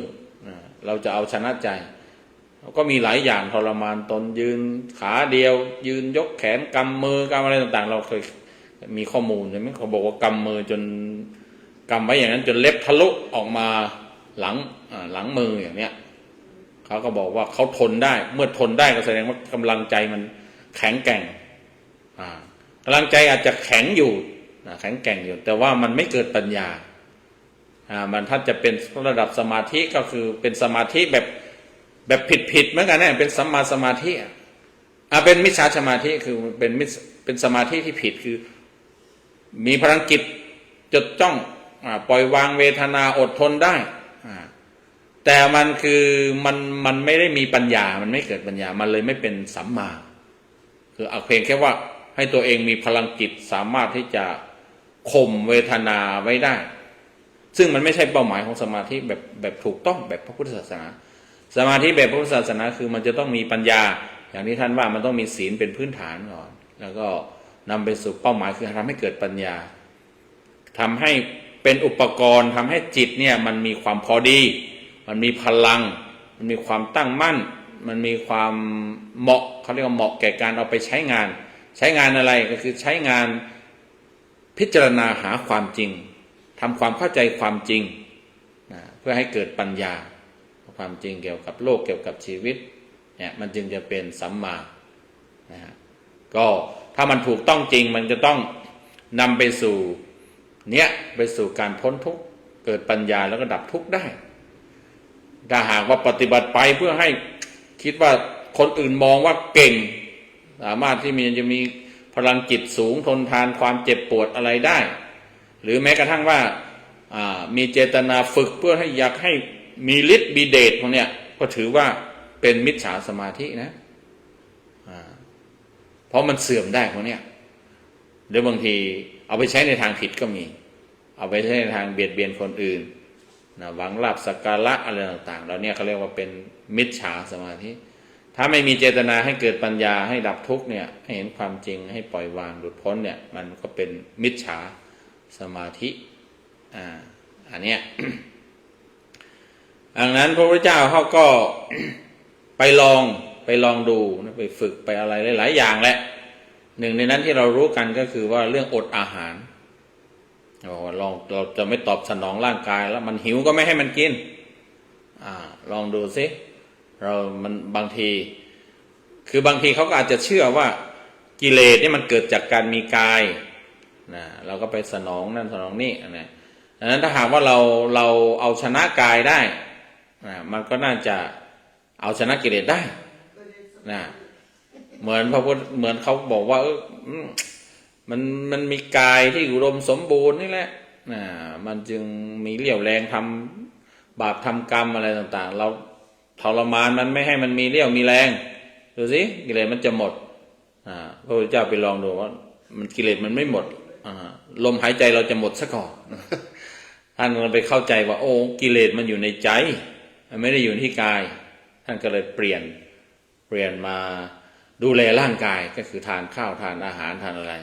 เราจะเอาชนะใจก็มีหลายอย่างทรมานตนยืนขาเดียวยืนยกแขนกำมือกำอะไรต่างๆเราเคยมีข้อมูลใช่ไหมเขาบอกว่ากำมือจนกำไว้อย่างนั้นจนเล็บทะลุออกมาหลังมืออย่างเนี้ยเขาก็บอกว่าเขาทนได้เมื่อทนได้ก็แสดงว่ากำลังใจมันแข็งแกร่งกำลังใจอาจจะแข็งอยู่แข็งแกร่งอยู่แต่ว่ามันไม่เกิดปัญญามันถ้าจะเป็นระดับสมาธิก็คือเป็นสมาธิแบบผิดเหมือนกันนะเป็นสัมมาสมาธิเป็นมิจฉาสมาธิคือเป็นสมาธิที่ผิดคือมีพลังจิตจดจ้องปล่อยวางเวทนาอดทนได้แต่มันคือมันไม่ได้มีปัญญามันไม่เกิดปัญญามันเลยไม่เป็นสัมมาคือเอาเพียงแค่ว่าให้ตัวเองมีพลังจิตสามารถที่จะข่มเวทนาไว้ได้ซึ่งมันไม่ใช่เป้าหมายของสมาธิแบบถูกต้องแบบพระพุทธศาสนาสมาธิแบบพระพุทธศาสนาคือมันจะต้องมีปัญญาอย่างที่ท่านว่ามันต้องมีศีลเป็นพื้นฐานก่อนแล้วก็นำไปสู่เป้าหมายคือทำให้เกิดปัญญาทำให้เป็นอุปกรณ์ทำให้จิตเนี่ยมันมีความพอดีมันมีพลังมันมีความตั้งมั่นมันมีความเหมาะเขาเรียกว่าเหมาะแก่การเอาไปใช้งานอะไรก็คือใช้งานพิจารณาหาความจริงทำความเข้าใจความจริงเพื่อให้เกิดปัญญาความจริงเกี่ยวกับโลกเกี่ยวกับชีวิตเนี่ยมันจึงจะเป็นสัมมานะฮะก็ถ้ามันถูกต้องจริงมันจะต้องนำไปสู่ไปสู่การพ้นทุกข์เกิดปัญญาแล้วก็ดับทุกข์ได้ถ้าหากว่าปฏิบัติไปเพื่อให้คิดว่าคนอื่นมองว่าเก่งสามารถที่จะมีพลังจิตสูงทนทานความเจ็บปวดอะไรได้หรือแม้กระทั่งว่ามีเจตนาฝึกเพื่อให้อยากให้มีฤทธิ์มีเดชพวกเนี้ยก็ถือว่าเป็นมิจฉาสมาธินะเพราะมันเสื่อมได้พวกเนี้ยหรือบางทีเอาไปใช้ในทางผิดก็มีเอาไปใช้ในทางเบียดเบียนคนอื่นหวังลาภสักการะอะไรต่างๆแล้วเนี่ยเขาเรียกว่าเป็นมิจฉาสมาธิถ้าไม่มีเจตนาให้เกิดปัญญาให้ดับทุกข์เนี่ยให้เห็นความจริงให้ปล่อยวางหลุดพ้นเนี่ยมันก็เป็นมิจฉาสมาธิอันเนี้ย ดังนั้นพระพุทธเจ้าเขาก็ ไปลองดูไปฝึกไปอะไรหลายๆอย่างแหละหนึ่งในนั้นที่เรารู้กันก็คือว่าเรื่องอดอาหารเราจะไม่ตอบสนองร่างกายแล้วมันหิวก็ไม่ให้มันกินลองดูสิมันบางทีคือบางทีเขาก็อาจจะเชื่อว่ากิเลสนี่มันเกิดจากการมีกายนะเราก็ไปสนองนั่นสนองนี่นะ ดังนั้นถ้าหากว่าเราเอาชนะกายได้มันก็น่าจะเอาชนะกิเลสได้นะเหมือนเหมือนเขาบอกว่ามันมีกายที่อุดมสมบูรณ์นี่แหละมันจึงมีเรี่ยวแรงทำบาปทำกรรมอะไรต่างๆเราทรมานมันไม่ให้มันมีเรี่ยวมีแรงดูสิกิเลสมันจะหมดพระพุทธเจ้าไปลองดูว่ามันกิเลสมันไม่หมดลมหายใจเราจะหมดซะก่อนท่านก็ไปเข้าใจว่าโอ้กิเลสมันอยู่ในใจมันไม่ได้อยู่ที่กายท่านก็เลยเปลี่ยนมาดูแลร่างกายก็คือทานข้าวทานอาหารทานอะไร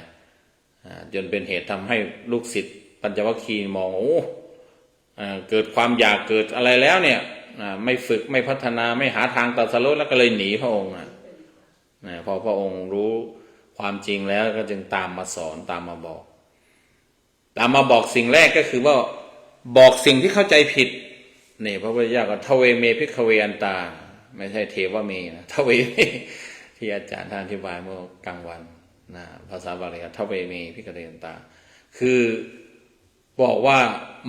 จนเป็นเหตุทำให้ลูกศิษย์ปัญจวัคคีย์มองโอ้เกิดความอยากเกิดอะไรแล้วเนี่ยไม่ฝึกไม่พัฒนาไม่หาทางตรัสรู้แล้วก็เลยหนีพระองค์พอพระองค์รู้ความจริงแล้วก็จึงตามมาสอนตามมาบอกสิ่งแรกก็คือว่าบอกสิ่งที่เข้าใจผิดนี่พระพุทธเจ้าก็ทเวเมภิกขเวอันตาไม่ใช่เทวเมนะทเวเมที่อาจารย์ท่านอธิบายเมื่อกลางวันภาษาบาลีทเวเมภิกขเวอันตาคือบอกว่า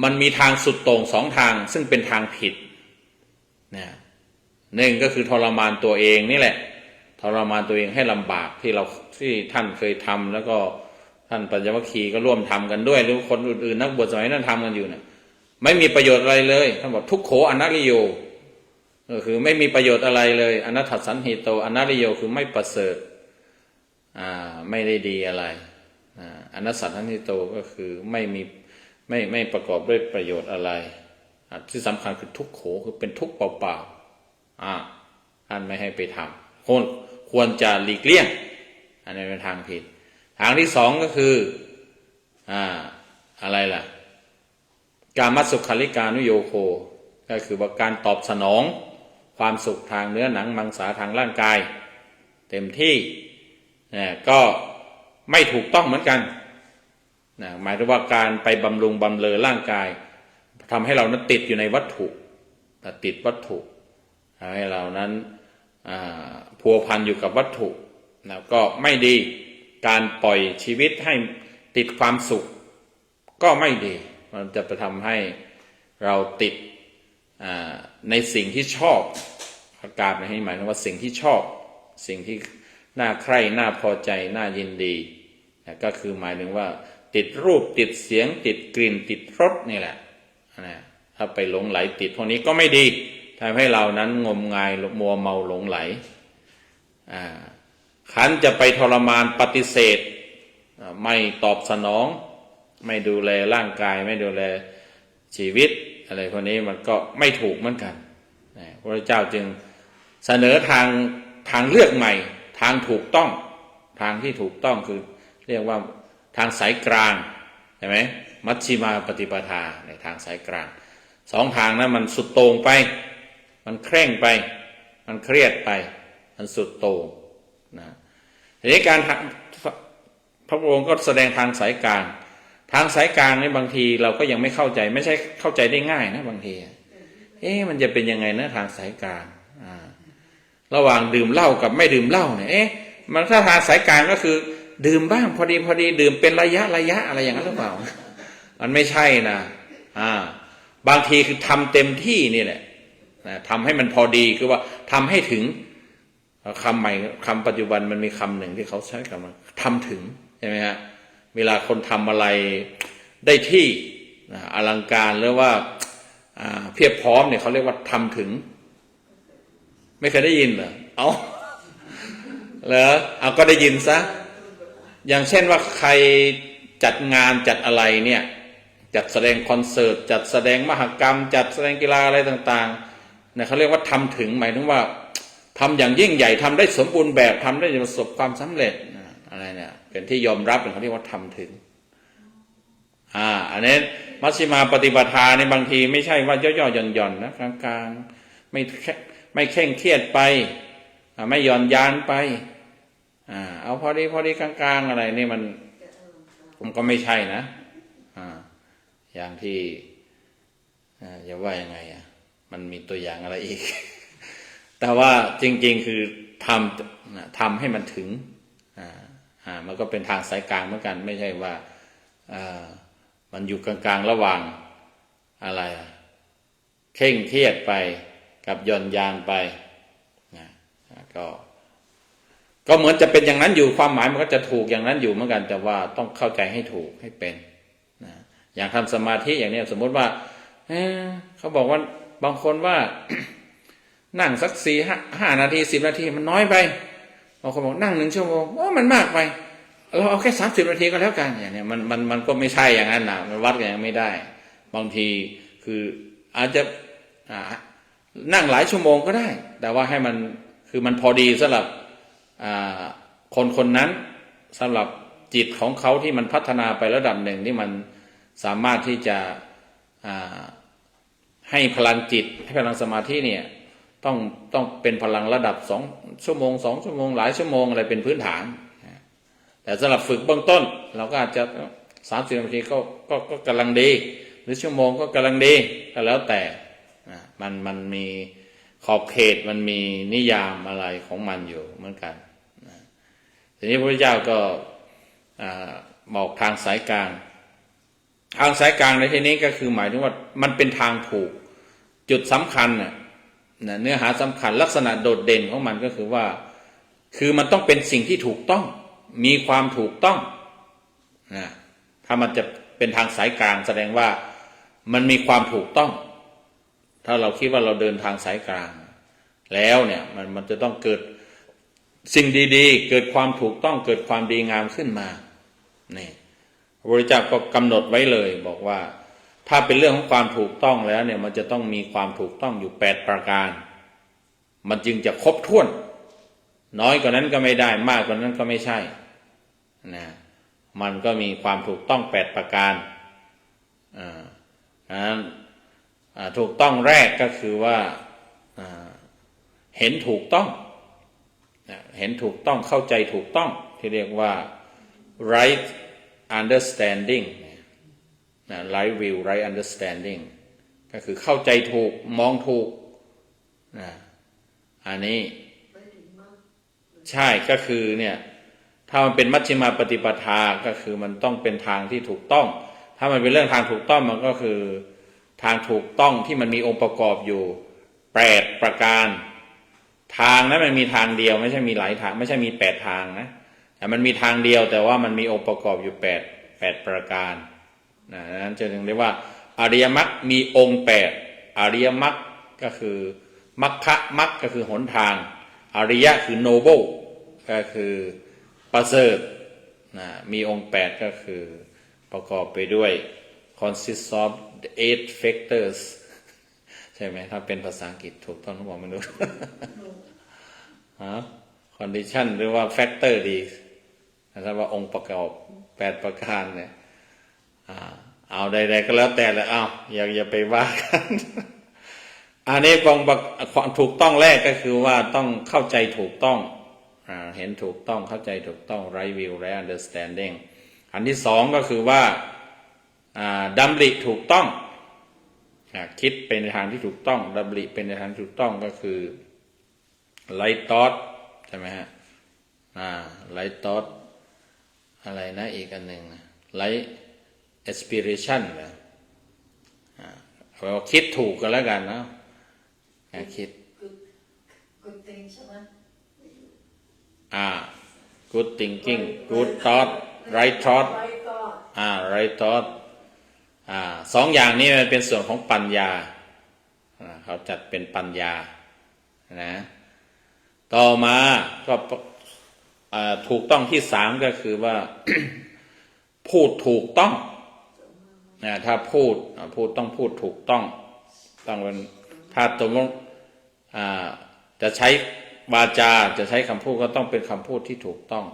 มันมีทางสุดโต่งสองทางซึ่งเป็นทางผิดหนึ่งก็คือทรมานตัวเองนี่แหละทรมานตัวเองให้ลำบากที่ท่านเคยทำแล้วก็ท่านปัญจวัคคีย์ก็ร่วมทำกันด้วยหรือคนอื่นๆนักบวชสมัยนั้นทำกันอยู่เนี่ยไม่มีประโยชน์อะไรเลยท่านบอกทุกโขอนัตริโยก็คือไม่มีประโยชน์อะไรเลยอนัตถัสสันหิโตอนัตริโยคือไม่ประเสริฐไม่ได้ดีอะไรอนัตสันหิโตก็คือไม่ประกอบด้วยประโยชน์อะไรที่สำคัญคือทุกโขคือเป็นทุกข์เปล่าๆท่านไม่ให้ไปทำควรจะหลีกเลี่ยงอันนี้เป็นทางผิดทางที่สองก็คืออะไรล่ะกามัสสุขาริกานุโยโคก็คือว่าการตอบสนองความสุขทางเนื้อหนังมังสาทางร่างกายเต็มที่ก็ไม่ถูกต้องเหมือนกันหมายถึงว่าการไปบำรุงบำเรอร่างกายทำให้เรานั้นติดอยู่ในวัตถุติดวัตถุทำให้เรานั้นพัวพันอยู่กับวัตถุก็ไม่ดีการปล่อยชีวิตให้ติดความสุขก็ไม่ดีมันจะไปทำให้เราติดในสิ่งที่ชอบอาการนี้หมายถึงว่าสิ่งที่ชอบสิ่งที่น่าใคร่น่าพอใจน่ายินดีก็คือหมายถึงว่าติดรูปติดเสียงติดกลิ่นติดรสนี่แหละถ้าไปหลงไหลติดพวกนี้ก็ไม่ดีทำให้เรานั้นงมงายมัวเมาหลงไหลขันจะไปทรมานปฏิเสธไม่ตอบสนองไม่ดูแลร่างกายไม่ดูแลชีวิตอะไรพวกนี้มันก็ไม่ถูกเหมือนกันพระเจ้าจึงเสนอทางเลือกใหม่ทางถูกต้องทางที่ถูกต้องคือเรียกว่าทางสายกลางใช่ไหมมัชฌิมาปฏิปทาในทางสายกลางสองทางนั้นมันสุดโต่งไปมันเคร่งไปมันเครียดไปมันสุดโต่งทีนี้การพระองค์ก็แสดงทางสายกลางทางสายกลางนี่บางทีเราก็ยังไม่เข้าใจไม่ใช่เข้าใจได้ง่ายนะบางทีมันจะเป็นยังไงนะทางสายกลางระหว่างดื่มเหล้ากับไม่ดื่มเหล้าเนี่ยมันถ้าทางสายกลางก็คือดื่มบ้างพอดีดื่มเป็นระยะอะไรอย่างนั้นหรือเปล่ามันไม่ใช่นะบางทีคือทำเต็มที่นี่แหละทำให้มันพอดีคือว่าทำให้ถึงคำใหม่คำปัจจุบันมันมีคำหนึ่งที่เขาใช้คำว่าทำถึงใช่ไหมฮะเวลาคนทำอะไรได้ที่อลังการหรือว่าเพียบพร้อมเนี่ยเขาเรียกว่าทำถึงไม่เคยได้ยินเหรอเหรอเอาก็ได้ยินซะอย่างเช่นว่าใครจัดงานจัดอะไรเนี่ยจัดแสดงคอนเสิร์ตจัดแสดงมหกรรมจัดแสดงกีฬาอะไรต่างๆเนี่ยเขาเรียกว่าทำถึงหมายถึงว่าทำอย่างยิ่งใหญ่ทำได้สมบูรณ์แบบทำได้ประสบความสำเร็จอะไรเนี่ยเป็นที่ยอมรับเป็นเขาเรียกว่าทำถึงอันนี้มัชฌิมาปฏิปทาในบางทีไม่ใช่ว่าย่อๆหย่อนๆนะกลางๆไม่เคร่งเครียดไปไม่หย่อนยานไปเอาพอดีกลางๆอะไรนี่ผมก็ไม่ใช่นะอย่างที่จะว่ายังไงมันมีตัวอย่างอะไรอีก แต่ว่าจริงๆคือทำให้มันถึงมันก็เป็นทางสายกลางเหมือนกันไม่ใช่ว่ามันอยู่กลางๆระหว่าง อะไรเคร่งเครียดไปกับหย่อนยานไปนะก็เหมือนจะเป็นอย่างนั้นอยู่ความหมายมันก็จะถูกอย่างนั้นอยู่เหมือนกันแต่ว่าต้องเข้าใจให้ถูกให้เป็นนะอย่างทำสมาธิอย่างนี้สมมติว่าเขาบอกว่าบางคนว่า นั่งสัก4-5 นาที10 นาทีมันน้อยไปบางคนบอกนั่ง1 ชั่วโมงมันมากไปเราเอาแค่30 นาทีก็แล้วกันอย่างนี้มันก็ไม่ใช่อย่างนั้นนะมันวัดกันยังไม่ได้บางทีคืออาจจะนั่งหลายชั่วโมงก็ได้ แต่ว่าให้มันคือมันพอดีสำหรับคนนั้นสำหรับจิตของเขาที่มันพัฒนาไประดับหนึ่งที่มันสามารถที่จะให้พลังจิตให้พลังสมาธิเนี่ยต้องเป็นพลังระดับ2 ชั่วโมง2 ชั่วโมงหลายชั่วโมงอะไรเป็นพื้นฐานแต่สำหรับฝึกเบื้องต้นเราก็อาจจะ30 นาทีก็กำลังดีหรือชั่วโมงก็กำลังดีก็แล้วแต่มันมีขอบเขตมันมีนิยามอะไรของมันอยู่เหมือนกันทีนี้พระพุทธเจ้าก็บอกทางสายกลางในที่นี้ก็คือหมายถึงว่ามันเป็นทางถูกจุดสำคัญเนื้อหาสำคัญลักษณะโดดเด่นของมันก็คือว่าคือมันต้องเป็นสิ่งที่ถูกต้องมีความถูกต้องนะถ้ามันจะเป็นทางสายกลางแสดงว่ามันมีความถูกต้องถ้าเราคิดว่าเราเดินทางสายกลางแล้วเนี่ยมันจะต้องเกิดสิ่งดีๆเกิดความถูกต้องเกิดความดีงามขึ้นมานี่พระพุทธเจ้าก็กำหนดไว้เลยบอกว่าถ้าเป็นเรื่องของความถูกต้องแล้วเนี่ยมันจะต้องมีความถูกต้องอยู่8 ประการมันจึงจะครบถ้วนน้อยกว่านั้นก็ไม่ได้มากกว่านั้นก็ไม่ใช่นะมันก็มีความถูกต้อง8 ประการถูกต้องแรกก็คือว่าเห็นถูกต้องเห็นถูกต้องเข้าใจถูกต้องที่เรียกว่า right understanding right view right understanding ก็คือเข้าใจถูกมองถูกอันนี้ใช่ก็คือเนี่ยถ้ามันเป็นมัชฌิมาปฏิปทาก็คือมันต้องเป็นทางที่ถูกต้องถ้ามันเป็นเรื่องทางถูกต้องมันก็คือทางถูกต้องที่มันมีองค์ประกอบอยู่8 ประการทางนั้นมันมีทางเดียวไม่ใช่มีหลายทางไม่ใช่มี8 ทางนะแต่มันมีทางเดียวแต่ว่ามันมีองค์ประกอบอยู่8 ประการนั้นจะถึงเรียกว่าอริยมรรคมีองค์8อริยมรรคก็คือมรรคมรรคก็คือหนทางอริยะคือ noble ก็คือประเสริฐมีองค์8ก็คือประกอบไปด้วย consists of 8 factors ใช่ไหมถ้าเป็นภาษาอังกฤษถูกต้องหรือเปล่าไม่รู้ condition หรือว่า factor ดีถ้าว่าองค์ประกอบ8 ประการเนี่ยเอาใดๆก็แล้วแต่แล้วอย่าไปว่ากัน อันนี้ความถูกต้องแรกก็คือว่าต้องเข้าใจถูกต้องเห็นถูกต้องเข้าใจถูกต้อง right view right understanding อันที่2ก็คือว่าดำริถูกต้องคิดเป็นในทางที่ถูกต้องดำริเป็นในทางถูกต้องก็คือ right thought ใช่ไหมฮะright thought อะไรนะอีกอันหนึ่ง right aspiration เราคิดถูกกันแล้วกันนะคิด good thing ใช่ไหมgood thinking good thought right thought right thought 2 อย่างนี้มันเป็นส่วนของปัญญาเขาจัดเป็นปัญญานะต่อมาก็ถูกต้องที่3ก็คือว่า พูดถูกต้องถ้าพูดต้องพูดถูกต้องเป็นถ้าสมมติจะใช้วาจาจะใช้คำพูดก็ต้องเป็นคำพูดที่ถูกต้อง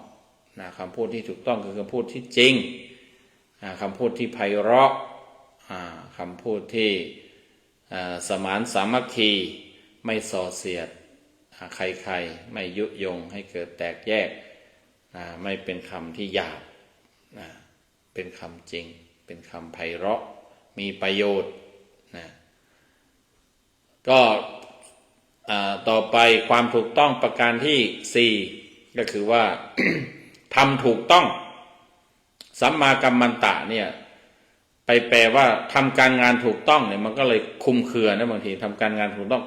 คำพูดที่ถูกต้องคือคำพูดที่จริงคำพูดที่ไพเราะคำพูดที่สมานสามัคคีไม่ส่อเสียดใครๆไม่ยุยงให้เกิดแตกแยกไม่เป็นคำที่หยาบเป็นคำจริงเป็นคำไพเราะมีประโยชน์ก็ต่อไปความถูกต้องประการที่4ก็คือว่า ทำถูกต้องสัมมากัมมันตะเนี่ยแป แปลว่าทำการงานถูกต้องเนี่ยมันก็เลยคลุมเครือนะบางทีทำการงานถูกต้อง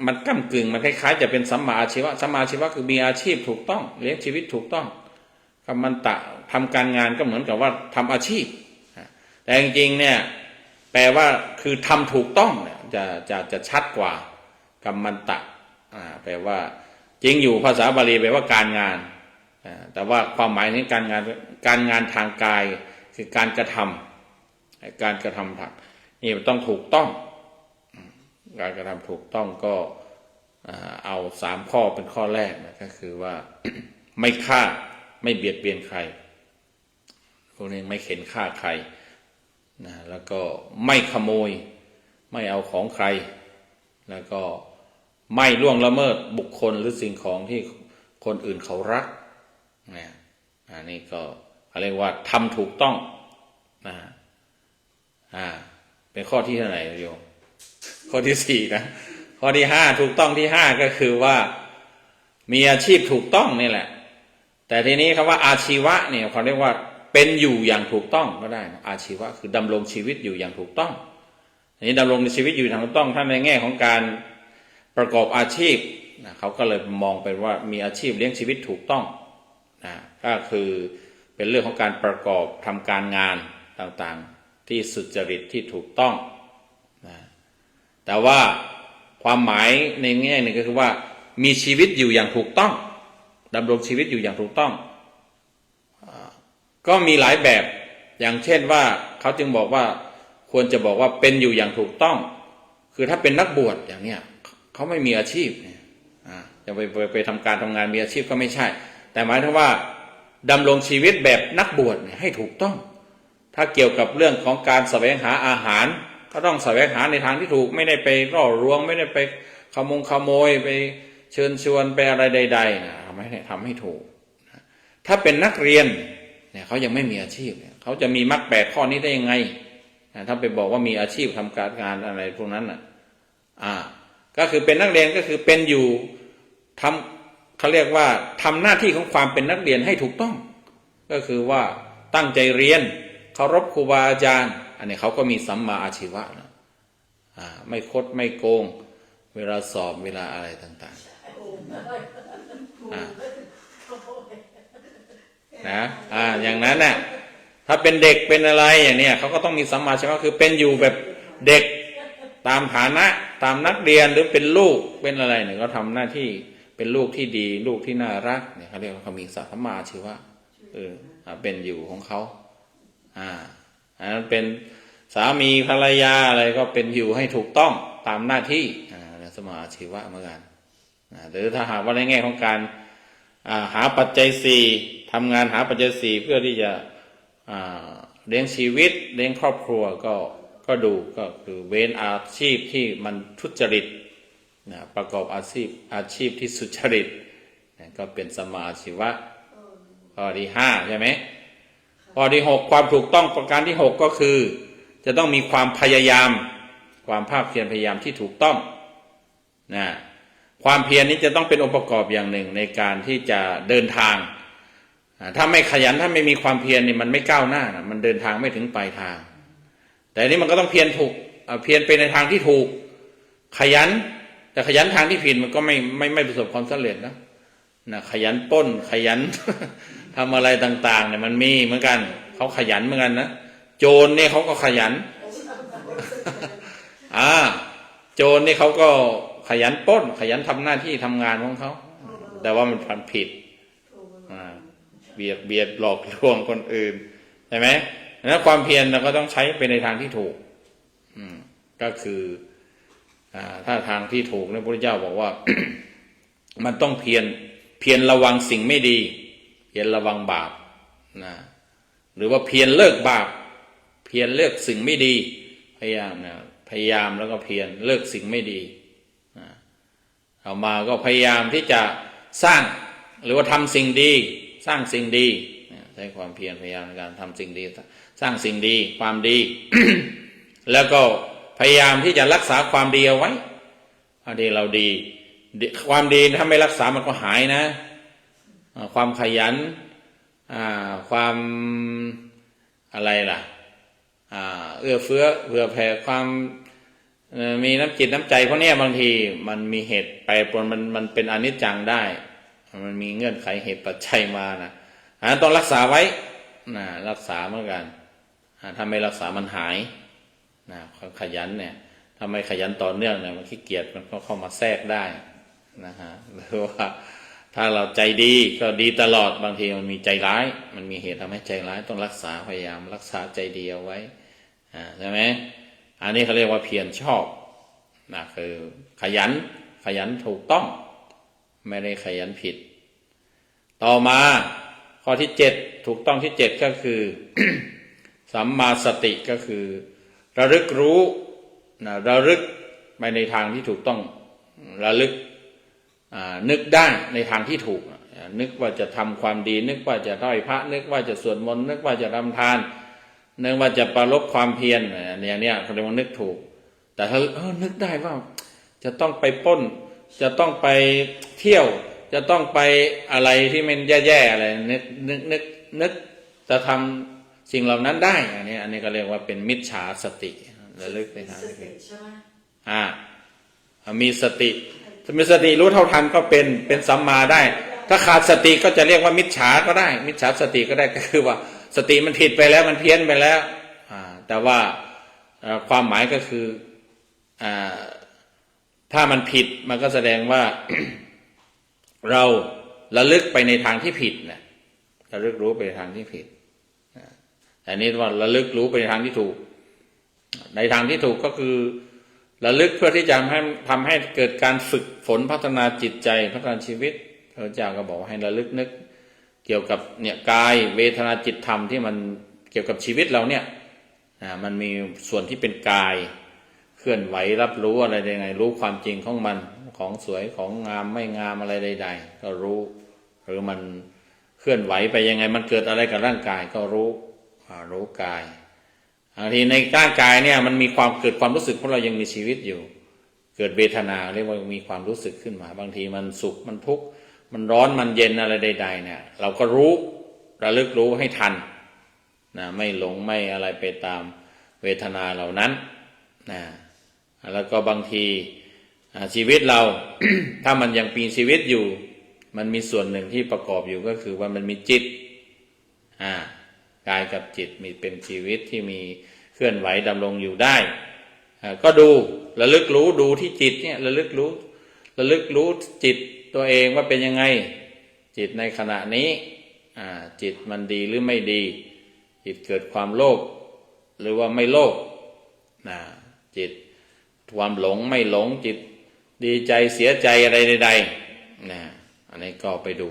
มันก้ำกึ่งมันคล้ายๆจะเป็นสัมมาอาชีวะสัมมาอาชีวะคือมีอาชีพถูกต้องเลี้ยงชีวิตถูกต้องกัมมันตะทำการงานก็เหมือนกับว่าทำอาชีพแต่จริงๆเนี่ยแปลว่าคือทำถูกต้องเนี่ยจะชัดกว่ากัมมันตะแปลว่าจริงอยู่ภาษาบาลีแปลว่าการงานแต่ว่าความหมายนี้การงานทางกายคือการกระทำทางนี่มันต้องถูกต้องการกระทำถูกต้องก็เอา3 ข้อเป็นข้อแรกนะก็คือว่า ไม่ฆ่าไม่เบียดเบียนใครพวกนี้ไม่เข็นฆ่าใครนะแล้วก็ไม่ขโมยไม่เอาของใครแล้วก็ไม่ล่วงละเมิดบุคคลหรือสิ่งของที่คนอื่นเขารักนะอันนี้ก็เรียกว่าทำถูกต้องนะเป็นข้อที่เท่าไหร่โยมข้อที่4นะข้อที่5ถูกต้องที่5ก็คือว่ามีอาชีพถูกต้องนี่แหละแต่ทีนี้คำว่าอาชีวะเนี่ยเขาเรียกว่าเป็นอยู่อย่างถูกต้องก็ได้นะอาชีวะคือดำรงชีวิตอยู่อย่างถูกต้องอันนี้ดำรงชีวิตอยู่อย่างถูกต้องถ้าในแง่ของการประกอบอาชีพนะเขาก็เลยมองเป็นว่ามีอาชีพเลี้ยงชีวิตถูกต้องนะก็คือเป็นเรื่องของการประกอบทำการงานต่างๆที่สุจริตที่ถูกต้องนะแต่ว่าความหมายในแง่หนึ่งก็คือว่ามีชีวิตอยู่อย่างถูกต้องดำรงชีวิตอยู่อย่างถูกต้องก็มีหลายแบบอย่างเช่นว่าเขาจึงบอกว่าควรจะบอกว่าเป็นอยู่อย่างถูกต้องคือถ้าเป็นนักบวชอย่างเนี้ยเขาไม่มีอาชีพเนี่ยจะไปทำการทำงานมีอาชีพก็ไม่ใช่แต่หมายถึงว่าดำรงชีวิตแบบนักบวชให้ถูกต้องถ้าเกี่ยวกับเรื่องของการแสวงหาอาหารก็ต้องแสวงหาในทางที่ถูกไม่ได้ไปร่อลวงไม่ได้ไปขโมยไปเชิญชวนไปอะไรใดๆนะทำให้ถูกถ้าเป็นนักเรียนเนี่ยเขายังไม่มีอาชีพเนี่ยเขาจะมีมรรค8 ข้อนี้ได้ยังไงถ้าไปบอกว่ามีอาชีพทำการงานอะไรพวกนั้นก็คือเป็นนักเรียนก็คือเป็นอยู่เขาเรียกว่าทำหน้าที่ของความเป็นนักเรียนให้ถูกต้องก็คือว่าตั้งใจเรียนเคารพครูบาอาจารย์อันนี้เขาก็มีสัมมาอาชีวะนะไม่คดไม่โกงเวลาสอบเวลาอะไรต่างๆนะอย่างนั้นน่ะถ้าเป็นเด็กเป็นอะไรอย่างเนี้ยเขาก็ต้องมีสัมมาอาชีวะคือเป็นอยู่แบบเด็กตามฐานะตามนักเรียนหรือเป็นลูกเป็นอะไรเนี่ยก็ทำหน้าที่เป็นลูกที่ดีลูกที่น่ารักเนี่ยเขาเรียกว่าเขามีสัมมาอาชีวะเป็นอยู่ของเขาอันนั้นเป็นสามีภรรยาอะไรก็เป็นอยู่ให้ถูกต้องตามหน้าที่สัมมาอาชีวะเหมือนกันหรือถ้าหากว่าในแง่ของการหาปัจจัย4ทำงานหาปัจจัย4เพื่อที่จะเลี้ยงชีวิตเลี้ยงครอบครัวก็ดูก็คือเว้นอาชีพที่มันทุจริตประกอบอาชีพที่สุจริตก็เป็นสัมมาอาชีวะข้อที่5ใช่ไหมข้อที่6ความถูกต้องประการที่6ก็คือจะต้องมีความพยายามความภาคเพียรพยายามที่ถูกต้องความเพียรนี้จะต้องเป็นองค์ประกอบอย่างหนึ่งในการที่จะเดินทางถ้าไม่ขยันถ้าไม่มีความเพียรนี่มันไม่ก้าวหน้านะมันเดินทางไม่ถึงปลายทางแต่นี้มันก็ต้องเพียรถูกเพียรไปในทางที่ถูกขยันแต่ขยันทางที่ผิดมันก็ไม่ประสบความสำเร็จนะขยันปล้นขยัน ทำอะไรต่างๆเนี่ยมันมีเหมือนกันเขาขยันเหมือนกันนะโจรเนี่ยเขาก็ขยัน โจรนี่เขาก็ขยันปล้นขยันทำหน้าที่ทำงานของเขาแต่ว่ามันผิดเบียดหลอกลวงคนอื่นใช่ไหมนั้นความเพียรเราก็ต้องใช้ไปในทางที่ถูกก็คือถ้าทางที่ถูกเนี่ยพระพุทธเจ้าบอกว่า มันต้องเพียรระวังสิ่งไม่ดีเพียรระวังบาปหรือว่าเพียรเลิกบาปเพียรเลิกสิ่งไม่ดีพยายามแล้วก็เพียรเลิกสิ่งไม่ดีเอามาก็พยายามที่จะสร้างหรือว่าทำสิ่งดีสร้างสิ่งดีใช้ความเพียรพยายามในการทำสิ่งดีสร้างสิ่งดีความดี แล้วก็พยายามที่จะรักษาความดีเอาไว้เราดีความดีถ้าไม่รักษามันก็หายนะความขยันความอะไรล่ะ เอื้อเฟื้อเผื่อแผ่ความมีน้ำจิตน้ำใจพวกนี้บางทีมันมีเหตุแปรปรวนมันเป็นอนิจจังได้มันมีเงื่อนไขเหตุปัจจัยมานะต้องรักษาไว้นะรักษาเหมือนกันถ้าไม่รักษามันหายนะความขยันเนี่ยถ้าไม่ขยันต่อเนื่องเนี่ยมันขี้เกียจมันก็เข้ามาแทรกได้นะฮะหรือว่าถ้าเราใจดีก็ดีตลอดบางทีมันมีใจร้ายมันมีเหตุทำให้ใจร้ายต้องรักษาพยายามรักษาใจดีเอาไว้ใช่ไหมอันนี้เขาเรียกว่าเพียรชอบนะคือขยันถูกต้องไม่ได้ขยันผิดต่อมาข้อที่7ถูกต้องที่7ก็คือ สัมมาสติก็คือระลึกรู้นะระลึกไปในทางที่ถูกต้องระลึกนึกได้ในทางที่ถูกนึกว่าจะทำความดีนึกว่าจะถวายพระนึกว่าจะสวดมนต์นึกว่าจะทำทานนึกว่าจะประลบความเพียรเนี่ยเขาเรียกว่านึกถูกแต่ถ้านึกได้ว่าจะต้องไปปล้นจะต้องไปเที่ยวจะต้องไปอะไรที่มันแย่ๆอะไรนึกจะทำสิ่งเหล่านั้นได้อันนี้ก็เรียกว่าเป็นมิจฉาสติระลึกในทางที่ผิดมีสติมีสติรู้เท่าทันก็เป็นสัมมาได้ถ้าขาดสติก็จะเรียกว่ามิจฉาก็ได้มิจฉาสติก็ได้ก็คือว่าสติมันผิดไปแล้วมันเพี้ยนไปแล้วแต่ว่าความหมายก็คือถ้ามันผิดมันก็แสดงว่า เราระลึกไปในทางที่ผิดนะระลึกรู้ไปในทางที่ผิดแต่นี้ว่าระลึกรู้ไปในทางที่ถูกในทางที่ถูกก็คือระลึกเพื่อที่จะทำให้เกิดการฝึกฝนพัฒนาจิตใจพัฒนาชีวิตพระเจ้าก็บอกให้ระลึกนึกเกี่ยวกับเนี่ยกายเวทนาจิตธรรมที่มันเกี่ยวกับชีวิตเราเนี่ยมันมีส่วนที่เป็นกายเคลื่อนไหวรับรู้อะไรยังไงรู้ความจริงของมันของสวยของงามไม่งามอะไรใดๆก็รู้หรือมันเคลื่อนไหวไปยังไงมันเกิดอะไรกับร่างกายก็รู้กายบางทีในร่างกายเนี่ยมันมีความเกิดความรู้สึกเพราะเรายังมีชีวิตอยู่เกิดเวทนาเรียกว่ามีความรู้สึกขึ้นมาบางทีมันสุขมันทุกข์มันร้อนมันเย็นอะไรใดๆเนี่ยเราก็รู้ระลึกรู้ให้ทันนะไม่หลงไม่อะไรไปตามเวทนาเหล่านั้นนะแล้วก็บางทีชีวิตเรา ถ้ามันยังมีชีวิตอยู่มันมีส่วนหนึ่งที่ประกอบอยู่ก็คือว่ามันมีจิตกายกับจิตมีเป็นชีวิตที่มีเคลื่อนไหวดำรงอยู่ได้ก็ดูระลึกรู้ดูที่จิตเนี่ยระลึกรู้จิตตัวเองว่าเป็นยังไงจิตในขณะนี้จิตมันดีหรือไม่ดีจิตเกิดความโลภหรือว่าไม่โลภจิตความหลงไม่หลงจิตดีใจเสียใจอะไรใดๆอันนี้ก็ไปดู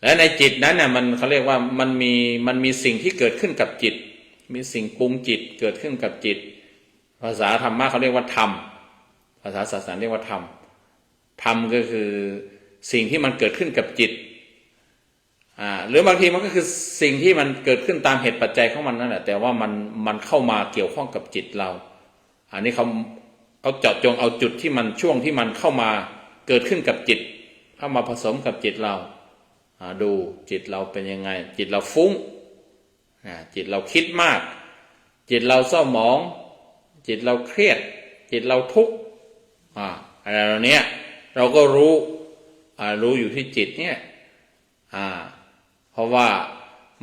และในจิตนั้นเนี่ยมันเขาเรียกว่ามันมีสิ่งที่เกิดขึ้นกับจิตมีสิ่งปรุงจิตเกิดขึ้นกับจิตภาษาธรรมะเขาเรียกว่าธรรมภาษาศาสนาเรียกว่าธรรมก็คือสิ่งที่มันเกิดขึ้นกับจิตหรือบางทีมันก็คือสิ่งที่มันเกิดขึ้นตามเหตุปัจจัยของมันนั่นแหละแต่ว่ามันเข้ามาเกี่ยวข้องกับจิตเราอันนี้เขาเจาะจงเอาจุดที่มันช่วงที่มันเข้ามาเกิดขึ้นกับจิตเข้ามาผสมกับจิตเราดูจิตเราเป็นยังไงจิตเราฟุ้งจิตเราคิดมากจิตเราเศร้าหมองจิตเราเครียดจิตเราทุกข์อะไรเหล่านี้เราก็รู้อยู่ที่จิตเนี่ยเพราะว่า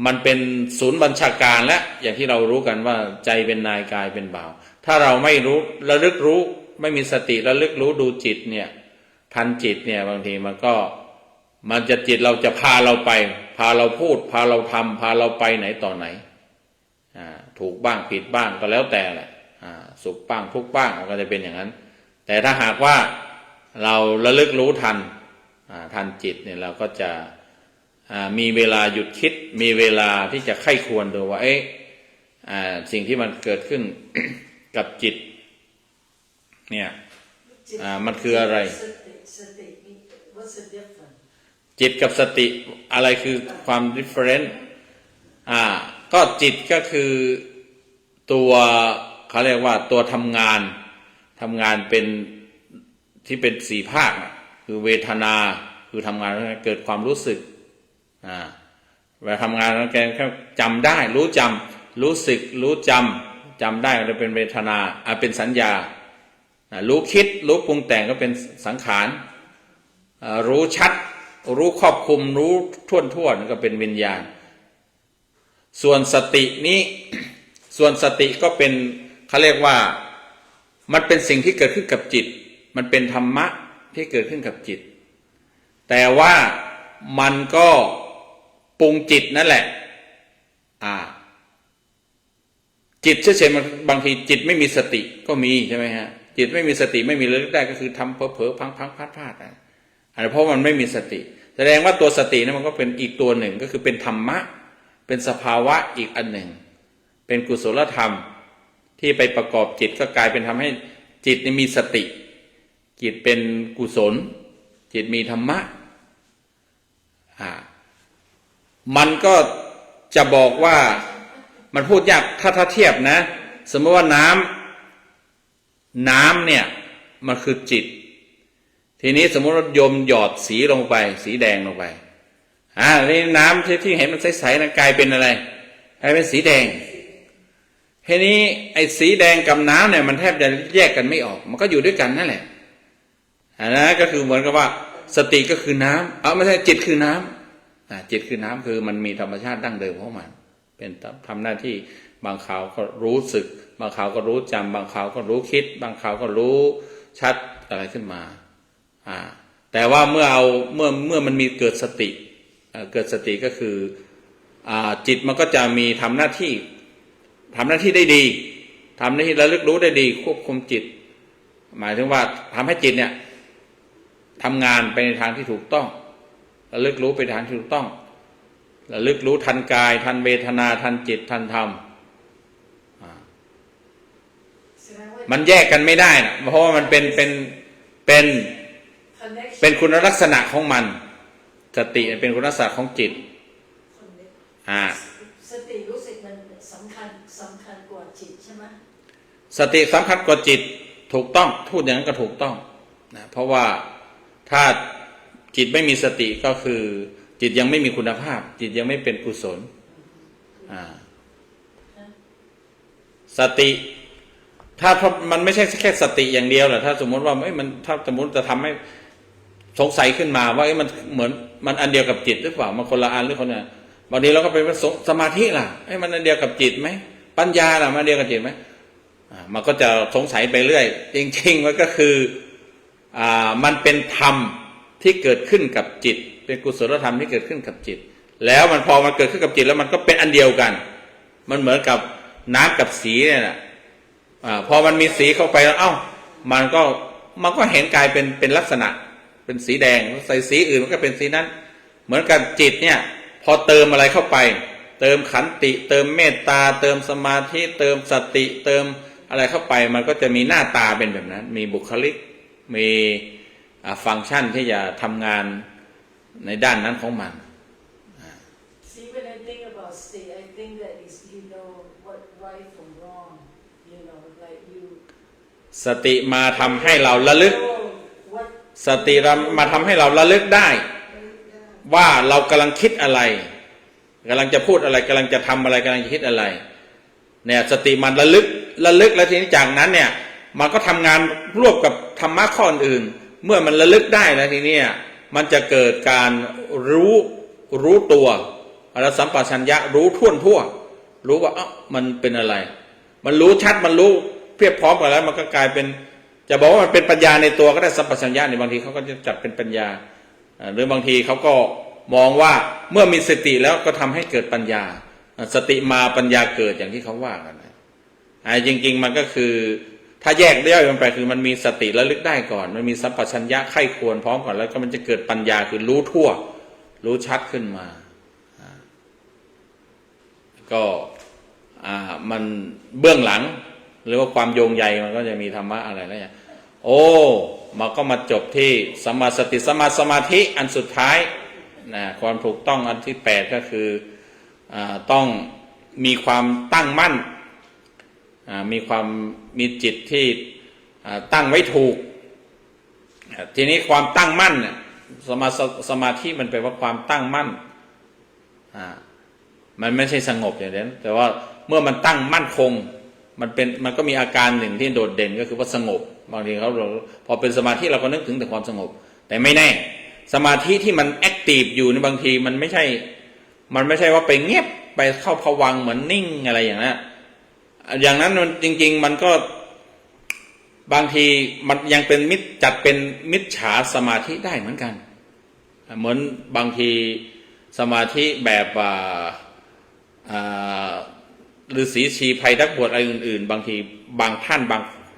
มันเป็นศูนย์บัญชาการและอย่างที่เรารู้กันว่าใจเป็นนายกายเป็นบ่าวถ้าเราไม่รู้ระลึกรู้ไม่มีสติระลึกรู้ดูจิตเนี่ยทันจิตเนี่ยบางทีมันจะจิตเราจะพาเราไปพาเราพูดพาเราทำพาเราไปไหนต่อไหนถูกบ้างผิดบ้างก็แล้วแต่แหละสุขบ้างทุกข์บ้างก็จะเป็นอย่างนั้นแต่ถ้าหากว่าเราระลึกรู้ทันจิตเนี่ยเราก็จะมีเวลาหยุดคิดมีเวลาที่จะไข้ควรดูว่าสิ่งที่มันเกิดขึ้น กับจิตเนี่ยมันคืออะไรจิตกับสติอะไรคือความ different ก็จิตก็คือตัวเขาเรียกว่าตัวทำงานเป็นที่เป็นสี่ภาคคือเวทนาคือทำงานเกิดความรู้สึกเวลาทำงานแล้วแกจำได้รู้สึกรู้จำ จำได้ก็เป็นเวทนาเป็นสัญญารู้คิดรู้ปรุงแต่งก็เป็นสังขารรู้ชัดรู้ครอบคลุมรู้ทั่วก็เป็นวิญญาณส่วนสตินี้ส่วนสติก็เป็นเขาเรียกว่ามันเป็นสิ่งที่เกิดขึ้นกับจิตมันเป็นธรรมะที่เกิดขึ้นกับจิตแต่ว่ามันก็ปรุงจิตนั่นแหละจิตเฉยๆบางทีจิตไม่มีสติก็มีใช่ไหมฮะจิตไม่มีสติไม่มีระลึกได้ก็คือทำเผลอๆพังพลาดอันนี้เพราะมันไม่มีสติแสดงว่าตัวสตินั้นมันก็เป็นอีกตัวหนึ่งก็คือเป็นธรรมะเป็นสภาวะอีกอันหนึ่งเป็นกุศลธรรมที่ไปประกอบจิตก็กลายเป็นทำให้จิตมีสติจิตเป็นกุศลจิตมีธรรมะมันก็จะบอกว่ามันพูดยากถ้าเทียบนะสมมติว่าน้ำเนี่ยมันคือจิตทีนี้สมมติว่าโยมหยอดสีลงไปสีแดงลงไปนี่น้ำที่เห็นมันใสๆนะกลายเป็นอะไรกลายเป็นสีแดงทีนี้ไอ้สีแดงกับน้ำเนี่ยมันแทบจะแยกกันไม่ออกมันก็อยู่ด้วยกันนั่นแหละนะก็คือเหมือนกับว่าสติก็คือน้ำไม่ใช่จิตคือน้ำจิตคือน้ำคือมันมีธรรมชาติดั้งเดิมของมันเป็นทำหน้าที่บางคราวก็รู้สึกบางคราวก็รู้จำบางคราวก็รู้คิดบางคราวก็รู้ชัดอะไรขึ้นมาแต่ว่าเมื่อมันมีเกิดสติก็คือจิตมันก็จะมีทำหน้าที่ได้ดีทำหน้าที่ระลึกรู้ได้ดีควบคุมจิตหมายถึงว่าทำให้จิตเนี่ยทำงานไปในทางที่ถูกต้องระลึกรู้ไปทางที่ถูกต้องระลึกรู้ทันกายทันเวทนาทันจิตทันธรรมมันแยกกันไม่ได้นะเพราะว่ามันเป็นคุณลักษณะของมันสติเป็นคุณลักษณะของจิตสติรู้สึกมันสำคัญกว่าจิตใช่ไหมสติสำคัญกว่าจิตถูกต้องพูดอย่างนั้นก็ถูกต้องนะเพราะว่าถ้าจิตไม่มีสติก็คือจิตยังไม่มีคุณภาพจิตยังไม่เป็นกุศลสติถ้ามันไม่ใช่แค่สติอย่างเดียวแหละถ้าสมมติว่าถ้าสมมติจะทำให้สงสัยขึ้นมาว่ามันเหมือนมันอันเดียวกับจิตหรือเปล่ามันคนละอันหรือคนละบางทีเราก็เป็นสมาธิล่ะมันอันเดียวกับจิตไหมปัญญาล่ะมันอันเดียวกับจิตไหมมันก็จะสงสัยไปเรื่อยจริงๆมันก็คือมันเป็นธรรมที่เกิดขึ้นกับจิตเป็นกุศลธรรมที่เกิดขึ้นกับจิตแล้วมันพอมันเกิดขึ้นกับจิตแล้วมันก็เป็นอันเดียวกันมันเหมือนกับน้ำกับสีเนี่ยนะพอมันมีสีเข้าไปแล้วมันก็เห็นกลายเป็นลักษณะเป็นสีแดงใส่สีอื่นมันก็เป็นสีนั้นเหมือนกับจิตเนี่ยพอเติมอะไรเข้าไปเติมขันติเติมเมตตาเติมสมาธิเติมสติเติมอะไรเข้าไปมันก็จะมีหน้าตาเป็นแบบนั้นมีบุคลิกมีฟังก์ชันที่จะทำงานในด้านนั้นของมัน See, when I think about state, I think that is you know what right from wrong, you know, like you. สติมาทำให้เราระลึกสติมาทำให้เราระลึกได้ว่าเรากำลังคิดอะไรกำลังจะพูดอะไรกำลังจะทำอะไรกำลังจะคิดอะไรเนี่ยสติมันระลึกแล้วทีนี้จากนั้นเนี่ยมันก็ทำงานร่วมกับธรรมะข้ออื่นเมื่อมันระลึกได้แล้วทีนี้มันจะเกิดการรู้ตัวอรสัมปชัญญะรู้ทั่วรู้ว่ามันเป็นอะไรมันรู้ชัดมันรู้เพียบพร้อมกันแล้วมันก็กลายเป็นจะบอกว่ามันเป็นปัญญาในตัวก็ได้สัมปชัญญะเนี่ยบางทีเขาก็จะจัดเป็นปัญญาหรือบางทีเขาก็มองว่าเมื่อมีสติแล้วก็ทำให้เกิดปัญญาสติมาปัญญาเกิดอย่างที่เขาว่ากันจริงๆมันก็คือถ้าแยกย่อยลงไปคือมันมีสติระลึกได้ก่อนมันมีสัมปชัญญะไข้ควรพร้อมก่อนแล้วก็มันจะเกิดปัญญาคือรู้ทั่วรู้ชัดขึ้นมาก็มันเบื้องหลังหรือว่าความโยงใยมันก็จะมีธรรมะอะไรแล้วมันก็มาจบที่สัมมาสติสัมมาสมาธิอันสุดท้ายนะความถูกต้องอันที่8ก็คือต้องมีความตั้งมั่นมีจิตที่ตั้งไว้ถูกทีนี้ความตั้งมั่นเนี่ยสมาธิมันแปลว่าความตั้งมั่นมันไม่ใช่สงบอย่างนั้นแต่ว่าเมื่อมันตั้งมั่นคง มันก็มีอาการหนึ่งที่โดดเด่นก็คือว่าสงบบางทีเขาพอเป็นสมาธิเราก็นึกถึงแต่ความสงบแต่ไม่แน่สมาธิที่มันแอคทีฟอยู่ในบางทีมันไม่ใช่ว่าไปเงียบไปเข้าภวังค์เหมือนนิ่งอะไรอย่างนั้นอย่างนั้นมันจริงๆมันก็บางทีมันยังเป็นจัดเป็นมิจฉาสมาธิได้เหมือนกันเหมือนบางทีสมาธิแบบฤาษีชีภัยนักบวชอะไรอื่นๆบางทีบางท่าน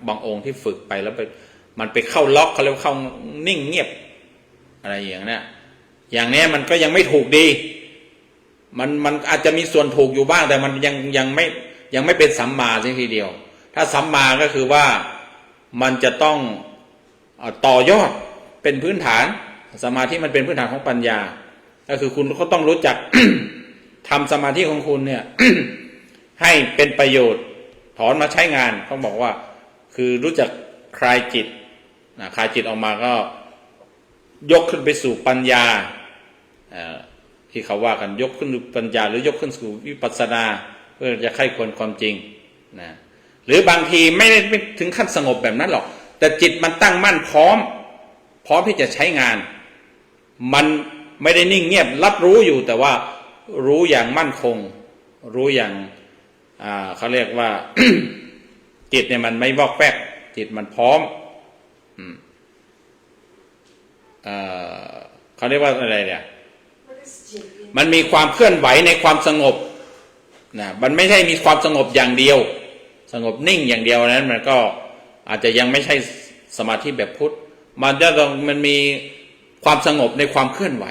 บางองค์ที่ฝึกไปแล้วมันไปเข้าล็อกเขาเรียกว่าเข้านิ่งเงียบอะไรอย่างนี้อย่างนี้มันก็ยังไม่ถูกดีมันอาจจะมีส่วนถูกอยู่บ้างแต่มันยังไม่เป็นสัมมาทีเดียวถ้าสัมมาก็คือว่ามันจะต้องต่อยอดเป็นพื้นฐานสมาธิมันเป็นพื้นฐานของปัญญาก็คือคุณก็ต้องรู้จัก ทำสมาธิของคุณเนี่ย ให้เป็นประโยชน์ถอนมาใช้งานเขาบอกว่าคือรู้จักคลายจิตคลายจิตออกมาก็ยกขึ้นไปสู่ปัญญาที่เขาว่ากันยกขึ้นปัญญาหรือยกขึ้นสู่วิปัสสนาเพื่อจะไข้ควรความจริงนะหรือบางทีไม่ถึงขั้นสงบแบบนั้นหรอกแต่จิตมันตั้งมั่นพร้อมที่จะใช้งานมันไม่ได้นิ่งเงียบรับรู้อยู่แต่ว่ารู้อย่างมั่นคงรู้อย่างเขาเรียกว่า จิตเนี่ยมันไม่วอกแวกจิตมันพร้อมเขาเรียกว่าอะไรเนี่ยมันมีความเคลื่อนไหวในความสงบนะมันไม่ใช่มีความสงบอย่างเดียวสงบนิ่งอย่างเดียวนั้นมันก็อาจจะยังไม่ใช่สมาธิแบบพุทธมันมีความสงบในความเคลื่อนไหว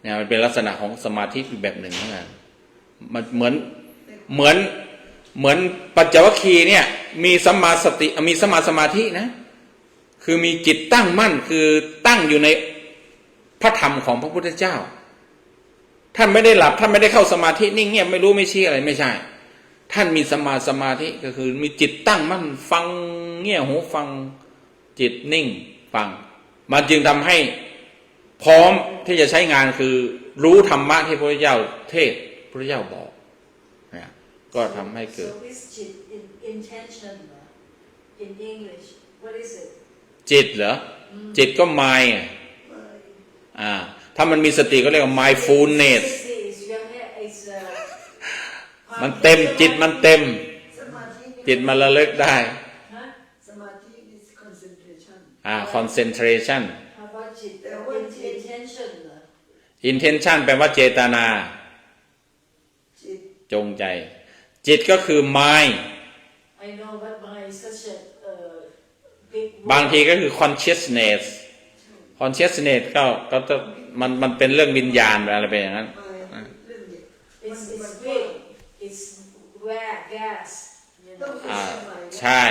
เนี่ยมันเป็นลักษณะของสมาธิอีกแบบหนึ่งนะมันเหมือนปัญจวัคคีย์เนี่ยมีสัมมาสติมีสัมมาสมาธินะคือมีจิตตั้งมั่นคือตั้งอยู่ในพระธรรมของพระพุทธเจ้าท่านไม่ได้หลับท่านไม่ได้เข้าสมาธินิ่งเงียบไม่รู้ไม่ชี้อะไรไม่ใช่ท่านมีสัมมาสมาธิก็คือมีจิตตั้งมั่นฟังเงี่ยหูฟังจิตนิ่งฟังมันจึงทำให้พร้อมที่จะใช้งานคือรู้ธรรมะที่พระพุทธเจ้าเทศน์พระพุทธเจ้าบอกนะก็ทำให้เกิด So is jit intention in English what is it จิตเหรอจิตก็ mind ถ้ามันมีสติก็เรียกว่า mindfulness มันเต็มจิตมันเต็มจิตมันระลึกได้สมาธิ is concentration concentration How about jit intention intention แปลว่าเจตนาจงใจจิตก็คือ mind I know but mind is such a big บางทีก็คือ consciousness ก็จะมันเป็นเรื่องวิญญาณอะไรไปอย่างนั้น it's big it's where gas you know ใช่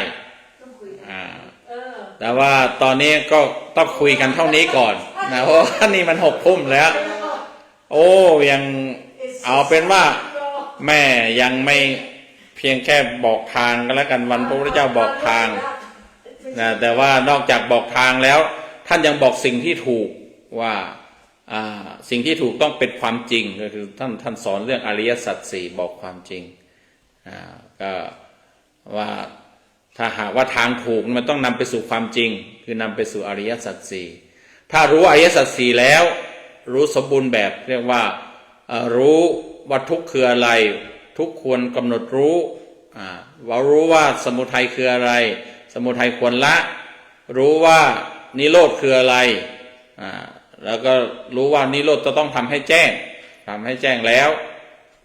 แต่ว่าตอนนี้ก็ต้องคุยกันเท่านี้ก่อนนะเพราะว่านี่มัน6 ทุ่มแล้วโอ้ยังเอาเป็นว่าแม่ยังไม่เพียงแค่บอกทางกันแล้วกันวันพระพุทธเจ้าบอกทางนะแต่ว่านอกจากบอกทางแล้วท่านยังบอกสิ่งที่ถูกว่าสิ่งที่ถูกต้องเป็นความจริงก็คือท่านสอนเรื่องอริยสัจ 4บอกความจริงก็ว่าถ้าหากว่าทางถูกมันต้องนำไปสู่ความจริงคือนำไปสู่อริยสัจ 4ถ้ารู้อริยสัจ 4แล้วรู้สมบูรณ์แบบเรียกว่ารู้ว่าทุกข์คืออะไรทุกข์ควรกำหนดรู้ว่ารู้ว่าสมุทัยคืออะไรสมุทัยควรละรู้ว่านิโรธคืออะไรแล้วก็รู้ว่านิโรธจะต้องทำให้แจ้งแล้ว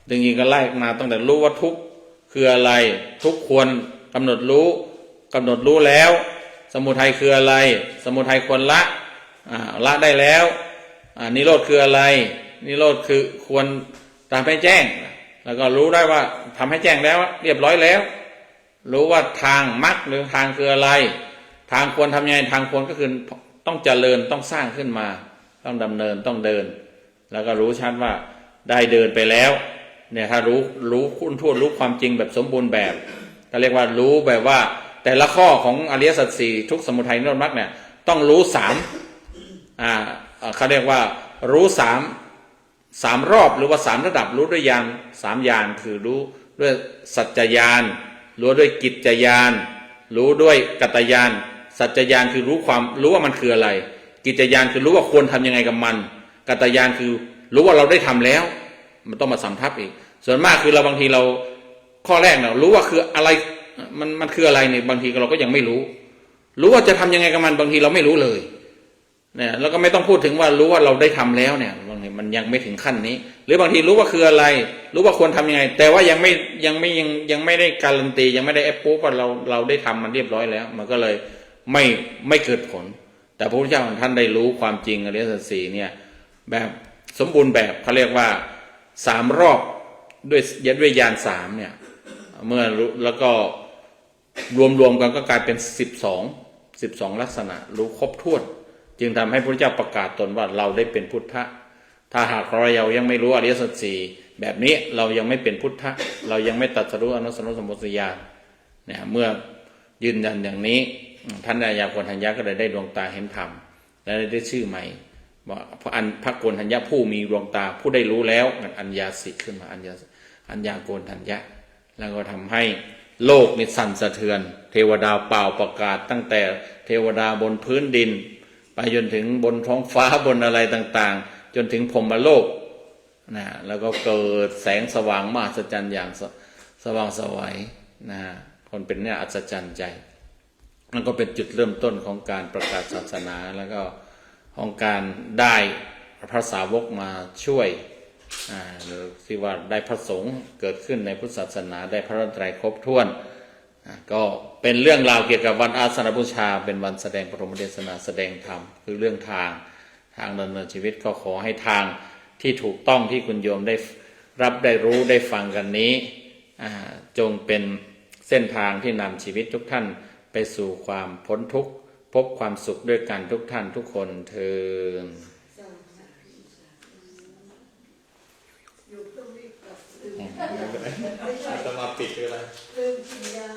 จริงๆก็ไล่มาตั้งแต่รู้ว่าทุกข์คืออะไรทุกข์ควรกำหนดรู้แล้วสมุทัยคืออะไรสมุทัยควรละได้แล้วนิโรธคืออะไรนิโรธคือควรทำให้แจ้งแล้วก็รู้ได้ว่าทำให้แจ้งแล้วเรียบร้อยแล้วรู้ว่าทางมรรคหรือทางคืออะไรทางควรทำยังไงทางควรก็คือต้องเจริญต้องสร้างขึ้นมาต้องดำเนินต้องเดินแล้วก็รู้ชัดว่าได้เดินไปแล้วเนี่ยถ้ารู้คุ้นทั่วรู้ความจริงแบบสมบูรณ์แบบก็เรียกว่ารู้แบบว่าแต่ละข้อของอริยสัจ 4ทุกข์สมุทัยนิโรธมรรคเนี่ยต้องรู้เขาเรียกว่ารู้3รอบหรือว่า3ระดับรู้ด้วยญาณ3ญาณคือรู้ด้วยสัจจญาณ รู้ด้วยกิจญาณรู้ด้วยกัตตญาณสัจจญาณคือรู้ว่ามันคืออะไร กิจญาณคือรู้ว่าควรทำยังไงกับมันกัตตญาณคือรู้ว่าเราได้ทำแล้วมันต้องมาสำทับอีกส่วนมากคือเราบางทีเราข้อแรกเนี่ยรู้ว่าคืออะไรมันคืออะไรเนี่ยบางทีเราก็ยังไม่รู้ว่าจะทำยังไงกับมันบางทีเราไม่รู้เลยเนี่ยแล้วก็ไม่ต้องพูดถึงว่ารู้ว่าเราได้ทำแล้วเนี่ยบางทีมันยังไม่ถึงขั้นนี้หรือบางทีรู้ว่าคืออะไรรู้ว่าควรทำยังไงแต่ว่ายังไม่ได้การันตียังไม่ได้แอปพูฟว่าเราได้ทำมันเรียบร้อยแล้วมันก็เลยไม่เกิดผลแต่พระพุทธเจ้าท่านได้รู้ความจริงอริยสัจสี่เนี่ยแบบสมบูรณ์แบบเขาเรียกว่า3 รอบด้วยญาณ3เนี่ยเมื่อรู้แล้วก็รวมกันก็กลายเป็น12ลักษณะรู้ครบถ้วนจึงทำให้พระพุทธเจ้าประกาศตนว่าเราได้เป็นพุทธะถ้าหากเรายังไม่รู้อริยสัจสี่แบบนี้เรายังไม่เป็นพุทธะเรายังไม่ตรัสรู้อนุสรสมบทญาณเนี่ยเมื่อยืนยันอย่างนี้ท่านอายาโกณฑัญญะก็เลยได้ดวงตาเห็นธรรมและได้ชื่อใหม่ว่าพระโกณฑัญญะผู้มีดวงตาผู้ได้รู้แล้วอัญญาสิขึ้นมาอัญญาโกณฑัญญะแล้วก็ทำให้โลกนี่สั่นสะเทือนเทวดาเป่าประกาศตั้งแต่เทวดาบนพื้นดินไปจนถึงบนท้องฟ้าบนอะไรต่างๆจนถึงพรหมโลกนะแล้วก็เกิดแสงสว่างมหัศจรรย์อย่างสว่างไสวนะคนเป็นเนี่ยอัศจรรย์ใจมันก็เป็นจุดเริ่มต้นของการประกาศศาสนาแล้วก็ของการได้พระสาวกมาช่วยหรือที่ว่าได้พระสงฆ์เกิดขึ้นในพุทธศาสนาได้พระรัตนตรัยครบถ้วนก็เป็นเรื่องราวเกี่ยวกับวันอาสนบูชาเป็นวันแสดงปฐมเทศนาแสดงธรรมคือเรื่องทางดำเนินชีวิตก็ขอให้ทางที่ถูกต้องที่คุณโยมได้รับได้รู้ได้ฟังกันนี้จงเป็นเส้นทางที่นำชีวิตทุกท่านไปสู่ความพ้นทุกข์พบความสุขด้วยกันทุกท่านทุกคนเทอญอยู่ต้องรีบกลับลืม ไม่ใช่จะมาปิดเลย ลืมกินยา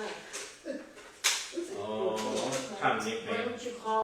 อ๋อทำนี้ Why don't you call